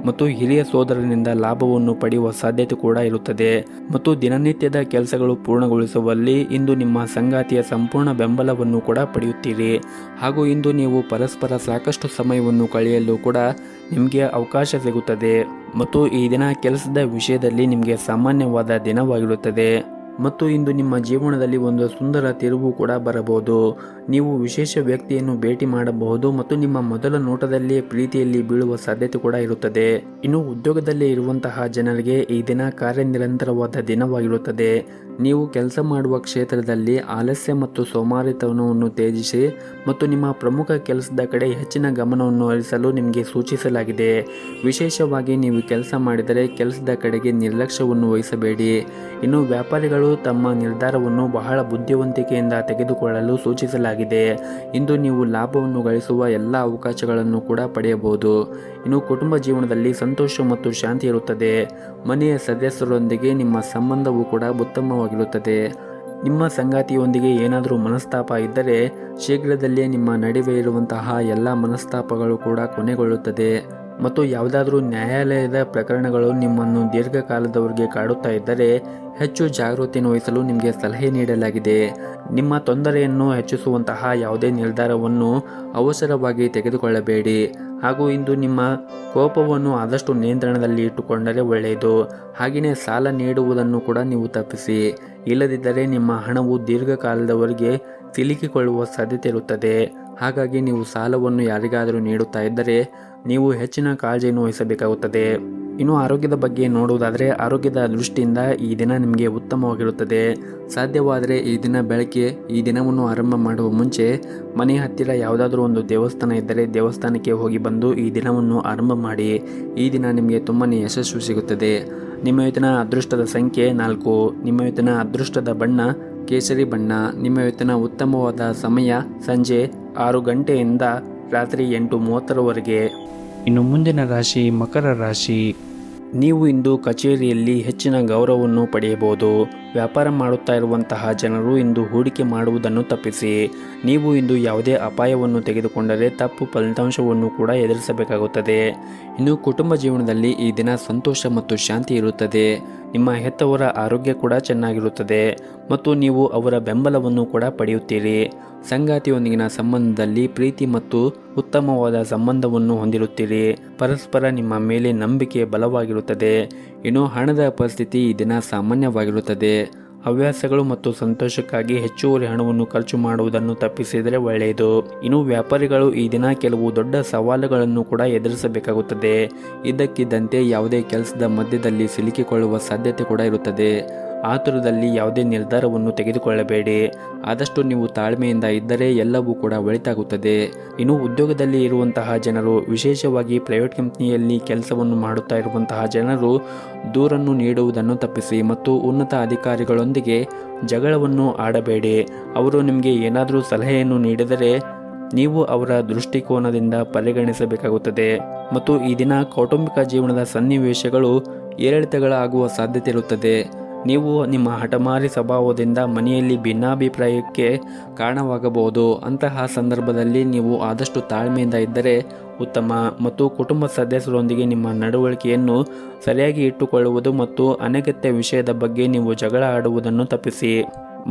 ಮತ್ತು ಹಿರಿಯ ಸೋದರನಿಂದ ಲಾಭವನ್ನು ಪಡೆಯುವ ಸಾಧ್ಯತೆ ಕೂಡ ಇರುತ್ತದೆ ಮತ್ತು ದಿನನಿತ್ಯದ ಕೆಲಸಗಳು ಪೂರ್ಣಗೊಳಿಸುವಲ್ಲಿ ಇಂದು ನಿಮ್ಮ ಸಂಗಾತಿಯ ಸಂಪೂರ್ಣ ಬೆಂಬಲವನ್ನು ಕೂಡ ಪಡೆಯುತ್ತೀರಿ ಹಾಗೂ ಇಂದು ನೀವು ಪರಸ್ಪರ ಸಾಕಷ್ಟು ಸಮಯವನ್ನು ಕಳೆಯಲು ಕೂಡ ನಿಮಗೆ ಅವಕಾಶ ಸಿಗುತ್ತದೆ ಮತ್ತು ಈ ದಿನ ಕೆಲಸದ ವಿಷಯದಲ್ಲಿ ನಿಮಗೆ ಸಾಮಾನ್ಯವಾದ ದಿನವಾಗಿರುತ್ತದೆ ಮತ್ತು ಇಂದು ನಿಮ್ಮ ಜೀವನದಲ್ಲಿ ಒಂದು ಸುಂದರ ತಿರುವು ಕೂಡ ಬರಬಹುದು. ನೀವು ವಿಶೇಷ ವ್ಯಕ್ತಿಯನ್ನು ಭೇಟಿ ಮಾಡಬಹುದು ಮತ್ತು ನಿಮ್ಮ ಮೊದಲ ನೋಟದಲ್ಲಿ ಪ್ರೀತಿಯಲ್ಲಿ ಬೀಳುವ ಸಾಧ್ಯತೆ ಕೂಡ ಇರುತ್ತದೆ. ಇನ್ನು ಉದ್ಯೋಗದಲ್ಲಿ ಇರುವಂತಹ ಜನರಿಗೆ ಈ ದಿನ ಕಾರ್ಯನಿರಂತರವಾದ ದಿನವಾಗಿರುತ್ತದೆ. ನೀವು ಕೆಲಸ ಮಾಡುವ ಕ್ಷೇತ್ರದಲ್ಲಿ ಆಲಸ್ಯ ಮತ್ತು ಸೋಮಾರಿತನವನ್ನು ತ್ಯಜಿಸಿ ಮತ್ತು ನಿಮ್ಮ ಪ್ರಮುಖ ಕೆಲಸದ ಕಡೆ ಹೆಚ್ಚಿನ ಗಮನವನ್ನು ಹರಿಸಲು ನಿಮಗೆ ಸೂಚಿಸಲಾಗಿದೆ. ವಿಶೇಷವಾಗಿ ನೀವು ಕೆಲಸ ಮಾಡಿದರೆ ಕೆಲಸದ ಕಡೆಗೆ ನಿರ್ಲಕ್ಷ್ಯವನ್ನು ವಹಿಸಬೇಡಿ. ಇನ್ನು ವ್ಯಾಪಾರಿಗಳು ತಮ್ಮ ನಿರ್ಧಾರವನ್ನು ಬಹಳ ಬುದ್ಧಿವಂತಿಕೆಯಿಂದ ತೆಗೆದುಕೊಳ್ಳಲು ಸೂಚಿಸಲಾಗಿದೆ. ಇಂದು ನೀವು ಲಾಭವನ್ನು ಗಳಿಸುವ ಎಲ್ಲ ಅವಕಾಶಗಳನ್ನು ಕೂಡ ಪಡೆಯಬಹುದು. ಇನ್ನು ಕುಟುಂಬ ಜೀವನದಲ್ಲಿ ಸಂತೋಷ ಮತ್ತು ಶಾಂತಿ ಇರುತ್ತದೆ. ಮನೆಯ ಸದಸ್ಯರೊಂದಿಗೆ ನಿಮ್ಮ ಸಂಬಂಧವು ಕೂಡ ಉತ್ತಮವಾಗಿರುತ್ತದೆ. ನಿಮ್ಮ ಸಂಗಾತಿಯೊಂದಿಗೆ ಏನಾದರೂ ಮನಸ್ತಾಪ ಇದ್ದರೆ ಶೀಘ್ರದಲ್ಲೇ ನಿಮ್ಮ ನಡುವೆ ಇರುವಂತಹ ಎಲ್ಲ ಮನಸ್ತಾಪಗಳು ಕೂಡ ಕೊನೆಗೊಳ್ಳುತ್ತದೆ. ಮತ್ತು ಯಾವುದಾದ್ರೂ ನ್ಯಾಯಾಲಯದ ಪ್ರಕರಣಗಳು ನಿಮ್ಮನ್ನು ದೀರ್ಘಕಾಲದವರೆಗೆ ಕಾಡುತ್ತಾ ಇದ್ದರೆ ಹೆಚ್ಚು ಜಾಗೃತಿಯನ್ನು ವಹಿಸಲು ನಿಮಗೆ ಸಲಹೆ ನೀಡಲಾಗಿದೆ. ನಿಮ್ಮ ತೊಂದರೆಯನ್ನು ಹೆಚ್ಚಿಸುವಂತಹ ಯಾವುದೇ ನಿರ್ಧಾರವನ್ನು ಅವಸರವಾಗಿ ತೆಗೆದುಕೊಳ್ಳಬೇಡಿ. ಹಾಗೂ ಇಂದು ನಿಮ್ಮ ಕೋಪವನ್ನು ಆದಷ್ಟು ನಿಯಂತ್ರಣದಲ್ಲಿ ಇಟ್ಟುಕೊಂಡರೆ ಒಳ್ಳೆಯದು. ಹಾಗೆಯೇ ಸಾಲ ನೀಡುವುದನ್ನು ಕೂಡ ನೀವು ತಪ್ಪಿಸಿ. ಇಲ್ಲದಿದ್ದರೆ ನಿಮ್ಮ ಹಣವು ದೀರ್ಘಕಾಲದವರೆಗೆ ಸಿಲುಕಿಕೊಳ್ಳುವ ಸಾಧ್ಯತೆ ಇರುತ್ತದೆ. ಹಾಗಾಗಿ ನೀವು ಸಾಲವನ್ನು ಯಾರಿಗಾದರೂ ನೀಡುತ್ತಾ ಇದ್ದರೆ ನೀವು ಹೆಚ್ಚಿನ ಕಾಳಜಿಯನ್ನು ವಹಿಸಬೇಕಾಗುತ್ತದೆ. ಇನ್ನು ಆರೋಗ್ಯದ ಬಗ್ಗೆ ನೋಡುವುದಾದರೆ ಆರೋಗ್ಯದ ದೃಷ್ಟಿಯಿಂದ ಈ ದಿನ ನಿಮಗೆ ಉತ್ತಮವಾಗಿರುತ್ತದೆ. ಸಾಧ್ಯವಾದರೆ ಈ ದಿನ ಬೆಳಗ್ಗೆ ಈ ದಿನವನ್ನು ಆರಂಭ ಮಾಡುವ ಮುಂಚೆ ಮನೆ ಹತ್ತಿರ ಯಾವುದಾದ್ರೂ ಒಂದು ದೇವಸ್ಥಾನ ಇದ್ದರೆ ದೇವಸ್ಥಾನಕ್ಕೆ ಹೋಗಿ ಬಂದು ಈ ದಿನವನ್ನು ಆರಂಭ ಮಾಡಿ. ಈ ದಿನ ನಿಮಗೆ ತುಂಬಾ ಯಶಸ್ಸು ಸಿಗುತ್ತದೆ. ನಿಮ್ಮ ಇವತ್ತಿನ ಅದೃಷ್ಟದ ಸಂಖ್ಯೆ 4. ನಿಮ್ಮ ಇವತ್ತಿನ ಅದೃಷ್ಟದ ಬಣ್ಣ ಕೇಸರಿ ಬಣ್ಣ. ನಿಮ್ಮ ಇವತ್ತಿನ ಉತ್ತಮವಾದ ಸಮಯ ಸಂಜೆ 6 ಗಂಟೆಯಿಂದ ರಾತ್ರಿ 8:30ರವರೆಗೆ. ಇನ್ನು ಮುಂದಿನ ರಾಶಿ ಮಕರ ರಾಶಿ. ನೀವು ಇಂದು ಕಚೇರಿಯಲ್ಲಿ ಹೆಚ್ಚಿನ ಗೌರವವನ್ನು ಪಡೆಯಬಹುದು. ವ್ಯಾಪಾರ ಮಾಡುತ್ತಾ ಇರುವಂತಹ ಜನರು ಇಂದು ಹೂಡಿಕೆ ಮಾಡುವುದನ್ನು ತಪ್ಪಿಸಿ. ನೀವು ಇಂದು ಯಾವುದೇ ಅಪಾಯವನ್ನು ತೆಗೆದುಕೊಂಡರೆ ತಪ್ಪು ಫಲಿತಾಂಶವನ್ನು ಕೂಡ ಎದುರಿಸಬೇಕಾಗುತ್ತದೆ. ಇನ್ನು ಕುಟುಂಬ ಜೀವನದಲ್ಲಿ ಈ ದಿನ ಸಂತೋಷ ಮತ್ತು ಶಾಂತಿ ಇರುತ್ತದೆ. ನಿಮ್ಮ ಹೆತ್ತವರ ಆರೋಗ್ಯ ಕೂಡ ಚೆನ್ನಾಗಿರುತ್ತದೆ ಮತ್ತು ನೀವು ಅವರ ಬೆಂಬಲವನ್ನು ಕೂಡ ಪಡೆಯುತ್ತೀರಿ. ಸಂಗಾತಿಯೊಂದಿಗಿನ ಸಂಬಂಧದಲ್ಲಿ ಪ್ರೀತಿ ಮತ್ತು ಉತ್ತಮವಾದ ಸಂಬಂಧವನ್ನು ಹೊಂದಿರುತ್ತೀರಿ. ಪರಸ್ಪರ ನಿಮ್ಮ ಮೇಲೆ ನಂಬಿಕೆ ಬಲವಾಗಿರುತ್ತದೆ. ಇನ್ನು ಹಣದ ಪರಿಸ್ಥಿತಿ ಈ ದಿನ ಸಾಮಾನ್ಯವಾಗಿರುತ್ತದೆ. ಹವ್ಯಾಸಗಳು ಮತ್ತು ಸಂತೋಷಕ್ಕಾಗಿ ಹೆಚ್ಚುವರಿ ಹಣವನ್ನು ಖರ್ಚು ಮಾಡುವುದನ್ನು ತಪ್ಪಿಸಿದರೆ ಒಳ್ಳೆಯದು. ಇನ್ನು ವ್ಯಾಪಾರಿಗಳು ಈ ದಿನ ಕೆಲವು ದೊಡ್ಡ ಸವಾಲುಗಳನ್ನು ಕೂಡ ಎದುರಿಸಬೇಕಾಗುತ್ತದೆ. ಇದ್ದಕ್ಕಿದ್ದಂತೆ ಯಾವುದೇ ಕೆಲಸದ ಮಧ್ಯದಲ್ಲಿ ಸಿಲುಕಿಕೊಳ್ಳುವ ಸಾಧ್ಯತೆ ಕೂಡ ಇರುತ್ತದೆ. ಆತುರದಲ್ಲಿ ಯಾವುದೇ ನಿರ್ಧಾರವನ್ನು ತೆಗೆದುಕೊಳ್ಳಬೇಡಿ. ಆದಷ್ಟು ನೀವು ತಾಳ್ಮೆಯಿಂದ ಇದ್ದರೆ ಎಲ್ಲವೂ ಕೂಡ ಒಳಿತಾಗುತ್ತದೆ. ಇನ್ನು ಉದ್ಯೋಗದಲ್ಲಿ ಇರುವಂತಹ ಜನರು, ವಿಶೇಷವಾಗಿ ಪ್ರೈವೇಟ್ ಕಂಪನಿಯಲ್ಲಿ ಕೆಲಸವನ್ನು ಮಾಡುತ್ತಾ ಇರುವಂತಹ ಜನರು ದೂರನ್ನು ನೀಡುವುದನ್ನು ತಪ್ಪಿಸಿ ಮತ್ತು ಉನ್ನತ ಅಧಿಕಾರಿಗಳೊಂದಿಗೆ ಜಗಳವನ್ನು ಆಡಬೇಡಿ. ಅವರು ನಿಮಗೆ ಏನಾದರೂ ಸಲಹೆಯನ್ನು ನೀಡಿದರೆ ನೀವು ಅವರ ದೃಷ್ಟಿಕೋನದಿಂದ ಪರಿಗಣಿಸಬೇಕಾಗುತ್ತದೆ. ಮತ್ತು ಈ ದಿನ ಕೌಟುಂಬಿಕ ಜೀವನದ ಸನ್ನಿವೇಶಗಳು ಏರಿಳಿತಗಳಾಗುವ ಸಾಧ್ಯತೆ ಇರುತ್ತದೆ. ನೀವು ನಿಮ್ಮ ಹಠಮಾರಿ ಸ್ವಭಾವದಿಂದ ಮನೆಯಲ್ಲಿ ಭಿನ್ನಾಭಿಪ್ರಾಯಕ್ಕೆ ಕಾರಣವಾಗಬಹುದು. ಅಂತಹ ಸಂದರ್ಭದಲ್ಲಿ ನೀವು ಆದಷ್ಟು ತಾಳ್ಮೆಯಿಂದ ಇದ್ದರೆ ಉತ್ತಮ. ಮತ್ತು ಕುಟುಂಬ ಸದಸ್ಯರೊಂದಿಗೆ ನಿಮ್ಮ ನಡವಳಿಕೆಯನ್ನು ಸರಿಯಾಗಿ ಇಟ್ಟುಕೊಳ್ಳುವುದು ಮತ್ತು ಅನಗತ್ಯ ವಿಷಯದ ಬಗ್ಗೆ ನೀವು ಜಗಳ ಆಡುವುದನ್ನು ತಪ್ಪಿಸಿ.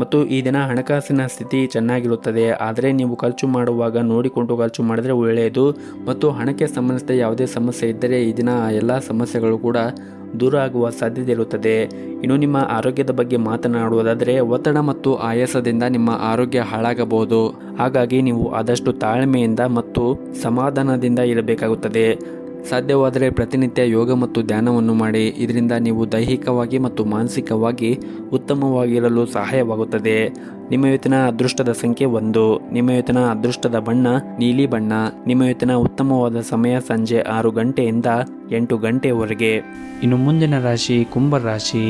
ಮತ್ತು ಈ ದಿನ ಹಣಕಾಸಿನ ಸ್ಥಿತಿ ಚೆನ್ನಾಗಿರುತ್ತದೆ. ಆದರೆ ನೀವು ಖರ್ಚು ಮಾಡುವಾಗ ನೋಡಿಕೊಂಡು ಖರ್ಚು ಮಾಡಿದರೆ ಒಳ್ಳೆಯದು. ಮತ್ತು ಹಣಕ್ಕೆ ಸಂಬಂಧಿಸಿದ ಯಾವುದೇ ಸಮಸ್ಯೆ ಇದ್ದರೆ ಈ ದಿನ ಎಲ್ಲ ಸಮಸ್ಯೆಗಳು ಕೂಡ ದೂರ ಆಗುವ ಸಾಧ್ಯತೆ ಇರುತ್ತದೆ. ಇನ್ನು ನಿಮ್ಮ ಆರೋಗ್ಯದ ಬಗ್ಗೆ ಮಾತನಾಡುವುದಾದರೆ ಒತ್ತಡ ಮತ್ತು ಆಯಾಸದಿಂದ ನಿಮ್ಮ ಆರೋಗ್ಯ ಹಾಳಾಗಬಹುದು. ಹಾಗಾಗಿ ನೀವು ಆದಷ್ಟು ತಾಳ್ಮೆಯಿಂದ ಮತ್ತು ಸಮಾಧಾನದಿಂದ ಇರಬೇಕಾಗುತ್ತದೆ. ಸಾಧ್ಯವಾದರೆ ಪ್ರತಿನಿತ್ಯ ಯೋಗ ಮತ್ತು ಧ್ಯಾನವನ್ನು ಮಾಡಿ. ಇದರಿಂದ ನೀವು ದೈಹಿಕವಾಗಿ ಮತ್ತು ಮಾನಸಿಕವಾಗಿ ಉತ್ತಮವಾಗಿರಲು ಸಹಾಯವಾಗುತ್ತದೆ. ನಿಮ್ಮ ಇವತ್ತಿನ ಅದೃಷ್ಟದ ಸಂಖ್ಯೆ 1. ನಿಮ್ಮ ಇವತ್ತಿನ ಅದೃಷ್ಟದ ಬಣ್ಣ ನೀಲಿ ಬಣ್ಣ. ನಿಮ್ಮ ಇವತ್ತಿನ ಉತ್ತಮವಾದ ಸಮಯ ಸಂಜೆ 6 ಗಂಟೆಯಿಂದ 8 ಗಂಟೆಯವರೆಗೆ. ಇನ್ನು ಮುಂದಿನ ರಾಶಿ ಕುಂಭ ರಾಶಿ.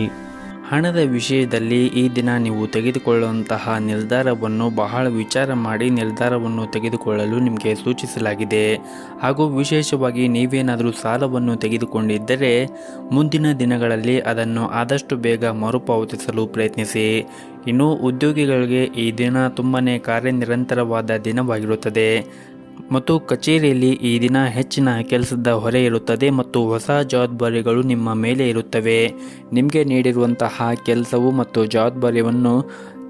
ಹಣದ ವಿಷಯದಲ್ಲಿ ಈ ದಿನ ನೀವು ತೆಗೆದುಕೊಳ್ಳುವಂತಹ ನಿರ್ಧಾರವನ್ನು ಬಹಳ ವಿಚಾರ ಮಾಡಿ ನಿರ್ಧಾರವನ್ನು ತೆಗೆದುಕೊಳ್ಳಲು ನಿಮಗೆ ಸೂಚಿಸಲಾಗಿದೆ. ಹಾಗೂ ವಿಶೇಷವಾಗಿ ನೀವೇನಾದರೂ ಸಾಲವನ್ನು ತೆಗೆದುಕೊಂಡಿದ್ದರೆ ಮುಂದಿನ ದಿನಗಳಲ್ಲಿ ಅದನ್ನು ಆದಷ್ಟು ಬೇಗ ಮರುಪಾವತಿಸಲು ಪ್ರಯತ್ನಿಸಿ. ಇನ್ನು ಉದ್ಯೋಗಿಗಳಿಗೆ ಈ ದಿನ ತುಂಬಾ ಕಾರ್ಯನಿರಂತರವಾದ ದಿನವಾಗಿರುತ್ತದೆ. ಮತ್ತು ಕಚೇರಿಯಲ್ಲಿ ಈ ದಿನ ಹೆಚ್ಚಿನ ಕೆಲಸದ ಹೊರೆ ಇರುತ್ತದೆ ಮತ್ತು ಹೊಸ ಜವಾಬ್ದಾರಿಗಳು ನಿಮ್ಮ ಮೇಲೆ ಇರುತ್ತವೆ. ನಿಮಗೆ ನೀಡಿರುವಂತಹ ಕೆಲಸವು ಮತ್ತು ಜವಾಬ್ದಾರಿಯನ್ನು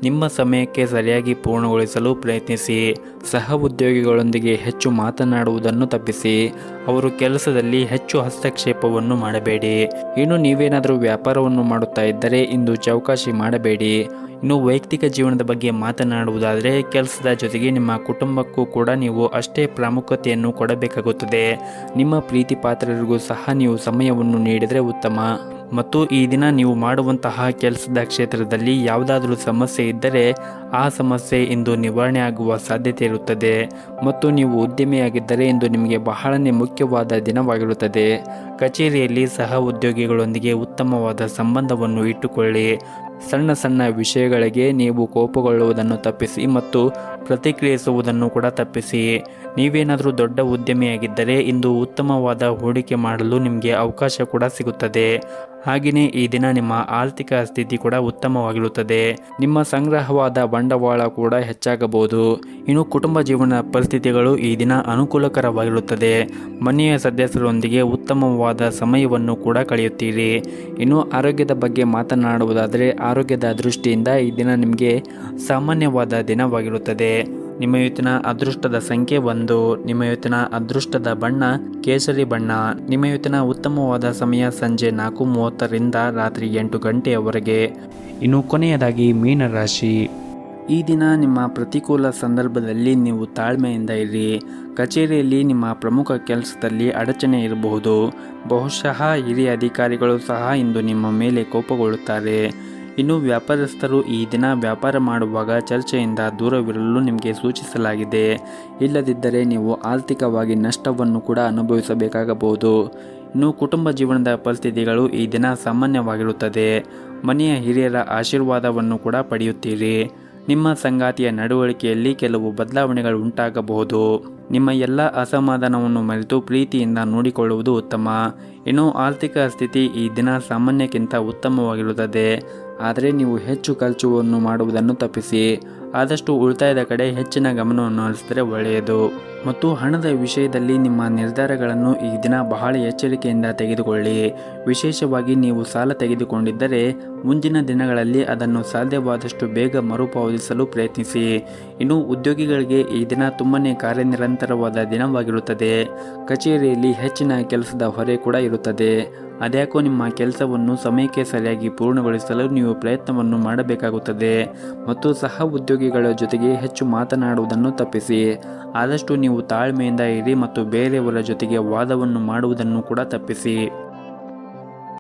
ನಿಮ್ಮ ಸಮಯಕ್ಕೆ ಸರಿಯಾಗಿ ಪೂರ್ಣಗೊಳಿಸಲು ಪ್ರಯತ್ನಿಸಿ. ಸಹ ಉದ್ಯೋಗಿಗಳೊಂದಿಗೆ ಹೆಚ್ಚು ಮಾತನಾಡುವುದನ್ನು ತಪ್ಪಿಸಿ. ಅವರು ಕೆಲಸದಲ್ಲಿ ಹೆಚ್ಚು ಹಸ್ತಕ್ಷೇಪವನ್ನು ಮಾಡಬೇಡಿ. ಇನ್ನು ನೀವೇನಾದರೂ ವ್ಯಾಪಾರವನ್ನು ಮಾಡುತ್ತಾ ಇದ್ದರೆ ಇಂದು ಚೌಕಾಶಿ ಮಾಡಬೇಡಿ. ಇನ್ನು ವೈಯಕ್ತಿಕ ಜೀವನದ ಬಗ್ಗೆ ಮಾತನಾಡುವುದಾದರೆ ಕೆಲಸದ ಜೊತೆಗೆ ನಿಮ್ಮ ಕುಟುಂಬಕ್ಕೂ ಕೂಡ ನೀವು ಅಷ್ಟೇ ಪ್ರಾಮುಖ್ಯತೆಯನ್ನು ಕೊಡಬೇಕಾಗುತ್ತದೆ. ನಿಮ್ಮ ಪ್ರೀತಿ ಪಾತ್ರರಿಗೂ ಸಹ ನೀವು ಸಮಯವನ್ನು ನೀಡಿದರೆ ಉತ್ತಮ. ಮತ್ತು ಈ ದಿನ ನೀವು ಮಾಡುವಂತಹ ಕೆಲಸದ ಕ್ಷೇತ್ರದಲ್ಲಿ ಯಾವುದಾದರೂ ಸಮಸ್ಯೆ ಇದ್ದರೆ ಆ ಸಮಸ್ಯೆ ಇಂದು ನಿವಾರಣೆ ಆಗುವ ಸಾಧ್ಯತೆ ಇರುತ್ತದೆ. ಮತ್ತು ನೀವು ಉದ್ಯಮಿಯಾಗಿದ್ದರೆ ಇಂದು ನಿಮಗೆ ಬಹಳನೇ ಮುಖ್ಯವಾದ ದಿನವಾಗಿರುತ್ತದೆ. ಕಚೇರಿಯಲ್ಲಿ ಸಹ ಉದ್ಯೋಗಿಗಳೊಂದಿಗೆ ಉತ್ತಮವಾದ ಸಂಬಂಧವನ್ನು ಇಟ್ಟುಕೊಳ್ಳಿ. ಸಣ್ಣ ಸಣ್ಣ ವಿಷಯಗಳಿಗೆ ನೀವು ಕೋಪಗೊಳ್ಳುವುದನ್ನು ತಪ್ಪಿಸಿ ಮತ್ತು ಪ್ರತಿಕ್ರಿಯಿಸುವುದನ್ನು ಕೂಡ ತಪ್ಪಿಸಿ. ನೀವೇನಾದರೂ ದೊಡ್ಡ ಉದ್ಯಮಿಯಾಗಿದ್ದರೆ ಇಂದು ಉತ್ತಮವಾದ ಹೂಡಿಕೆ ಮಾಡಲು ನಿಮಗೆ ಅವಕಾಶ ಕೂಡ ಸಿಗುತ್ತದೆ. ಹಾಗೆಯೇ ಈ ದಿನ ನಿಮ್ಮ ಆರ್ಥಿಕ ಸ್ಥಿತಿ ಕೂಡ ಉತ್ತಮವಾಗಿರುತ್ತದೆ. ನಿಮ್ಮ ಸಂಗ್ರಹವಾದ ಬಂಡವಾಳ ಕೂಡ ಹೆಚ್ಚಾಗಬಹುದು. ಇನ್ನು ಕುಟುಂಬ ಜೀವನ ಪರಿಸ್ಥಿತಿಗಳು ಈ ದಿನ ಅನುಕೂಲಕರವಾಗಿರುತ್ತದೆ. ಮನೆಯ ಸದಸ್ಯರೊಂದಿಗೆ ಉತ್ತಮವಾದ ಸಮಯವನ್ನು ಕೂಡ ಕಳೆಯುತ್ತೀರಿ. ಇನ್ನು ಆರೋಗ್ಯದ ಬಗ್ಗೆ ಮಾತನಾಡುವುದಾದರೆ ಆರೋಗ್ಯದ ದೃಷ್ಟಿಯಿಂದ ಈ ದಿನ ನಿಮಗೆ ಸಾಮಾನ್ಯವಾದ ದಿನವಾಗಿರುತ್ತದೆ. ನಿಮ್ಮ ಇವತ್ತಿನ ಅದೃಷ್ಟದ ಸಂಖ್ಯೆ 1. ನಿಮ್ಮ ಇವತ್ತಿನ ಅದೃಷ್ಟದ ಬಣ್ಣ ಕೇಸರಿ ಬಣ್ಣ. ನಿಮ್ಮ ಇವತ್ತಿನ ಉತ್ತಮವಾದ ಸಮಯ ಸಂಜೆ 4:30ರಿಂದ ರಾತ್ರಿ 8 ಗಂಟೆಯವರೆಗೆ. ಇನ್ನು ಕೊನೆಯದಾಗಿ ಮೀನರಾಶಿ. ಈ ದಿನ ನಿಮ್ಮ ಪ್ರತಿಕೂಲ ಸಂದರ್ಭದಲ್ಲಿ ನೀವು ತಾಳ್ಮೆಯಿಂದ ಇರಿ. ಕಚೇರಿಯಲ್ಲಿ ನಿಮ್ಮ ಪ್ರಮುಖ ಕೆಲಸದಲ್ಲಿ ಅಡಚಣೆ ಇರಬಹುದು. ಬಹುಶಃ ಹಿರಿಯ ಅಧಿಕಾರಿಗಳು ಸಹ ಇಂದು ನಿಮ್ಮ ಮೇಲೆ ಕೋಪಗೊಳ್ಳುತ್ತಾರೆ. ಇನ್ನು ವ್ಯಾಪಾರಸ್ಥರು ಈ ದಿನ ವ್ಯಾಪಾರ ಮಾಡುವಾಗ ಚರ್ಚೆಯಿಂದ ದೂರವಿರಲು ನಿಮಗೆ ಸೂಚಿಸಲಾಗಿದೆ. ಇಲ್ಲದಿದ್ದರೆ ನೀವು ಆರ್ಥಿಕವಾಗಿ ನಷ್ಟವನ್ನು ಕೂಡ ಅನುಭವಿಸಬೇಕಾಗಬಹುದು. ಇನ್ನು ಕುಟುಂಬ ಜೀವನದ ಪರಿಸ್ಥಿತಿಗಳು ಈ ದಿನ ಸಾಮಾನ್ಯವಾಗಿರುತ್ತದೆ. ಮನೆಯ ಹಿರಿಯರ ಆಶೀರ್ವಾದವನ್ನು ಕೂಡ ಪಡೆಯುತ್ತೀರಿ. ನಿಮ್ಮ ಸಂಗಾತಿಯ ನಡವಳಿಕೆಯಲ್ಲಿ ಕೆಲವು ಬದಲಾವಣೆಗಳು ಉಂಟಾಗಬಹುದು. ನಿಮ್ಮ ಎಲ್ಲ ಅಸಮಾಧಾನವನ್ನು ಮರೆತು ಪ್ರೀತಿಯಿಂದ ನೋಡಿಕೊಳ್ಳುವುದು ಉತ್ತಮ. ಇನ್ನು ಆರ್ಥಿಕ ಸ್ಥಿತಿ ಈ ದಿನ ಸಾಮಾನ್ಯಕ್ಕಿಂತ ಉತ್ತಮವಾಗಿರುತ್ತದೆ. ಆದರೆ ನೀವು ಹೆಚ್ಚು ಖರ್ಚುವನ್ನು ಮಾಡುವುದನ್ನು ತಪ್ಪಿಸಿ. ಆದಷ್ಟು ಉಳಿತಾಯದ ಕಡೆ ಹೆಚ್ಚಿನ ಗಮನವನ್ನು ಹರಿಸಿದರೆ ಒಳ್ಳೆಯದು. ಮತ್ತು ಹಣದ ವಿಷಯದಲ್ಲಿ ನಿಮ್ಮ ನಿರ್ಧಾರಗಳನ್ನು ಈ ದಿನ ಬಹಳ ಎಚ್ಚರಿಕೆಯಿಂದ ತೆಗೆದುಕೊಳ್ಳಿ. ವಿಶೇಷವಾಗಿ ನೀವು ಸಾಲ ತೆಗೆದುಕೊಂಡಿದ್ದರೆ ಮುಂದಿನ ದಿನಗಳಲ್ಲಿ ಅದನ್ನು ಸಾಧ್ಯವಾದಷ್ಟು ಬೇಗ ಮರುಪಾವತಿಸಲು ಪ್ರಯತ್ನಿಸಿ. ಇನ್ನು ಉದ್ಯೋಗಿಗಳಿಗೆ ಈ ದಿನ ತುಂಬನೇ ಕಾರ್ಯನಿರಂತರವಾದ ದಿನವಾಗಿರುತ್ತದೆ. ಕಚೇರಿಯಲ್ಲಿ ಹೆಚ್ಚಿನ ಕೆಲಸದ ಹೊರೆ ಕೂಡ ಇರುತ್ತದೆ. ಅದ್ಯಾಕೋ ನಿಮ್ಮ ಕೆಲಸವನ್ನು ಸಮಯಕ್ಕೆ ಸರಿಯಾಗಿ ಪೂರ್ಣಗೊಳಿಸಲು ನೀವು ಪ್ರಯತ್ನವನ್ನು ಮಾಡಬೇಕಾಗುತ್ತದೆ. ಮತ್ತು ಸಹ ಉದ್ಯೋಗಿಗಳ ಜೊತೆಗೆ ಹೆಚ್ಚು ಮಾತನಾಡುವುದನ್ನು ತಪ್ಪಿಸಿ. ಆದಷ್ಟು ನೀವು ತಾಳ್ಮೆಯಿಂದ ಇರಿ ಮತ್ತು ಬೇರೆಯವರ ಜೊತೆಗೆ ವಾದವನ್ನು ಮಾಡುವುದನ್ನು ಕೂಡ ತಪ್ಪಿಸಿ.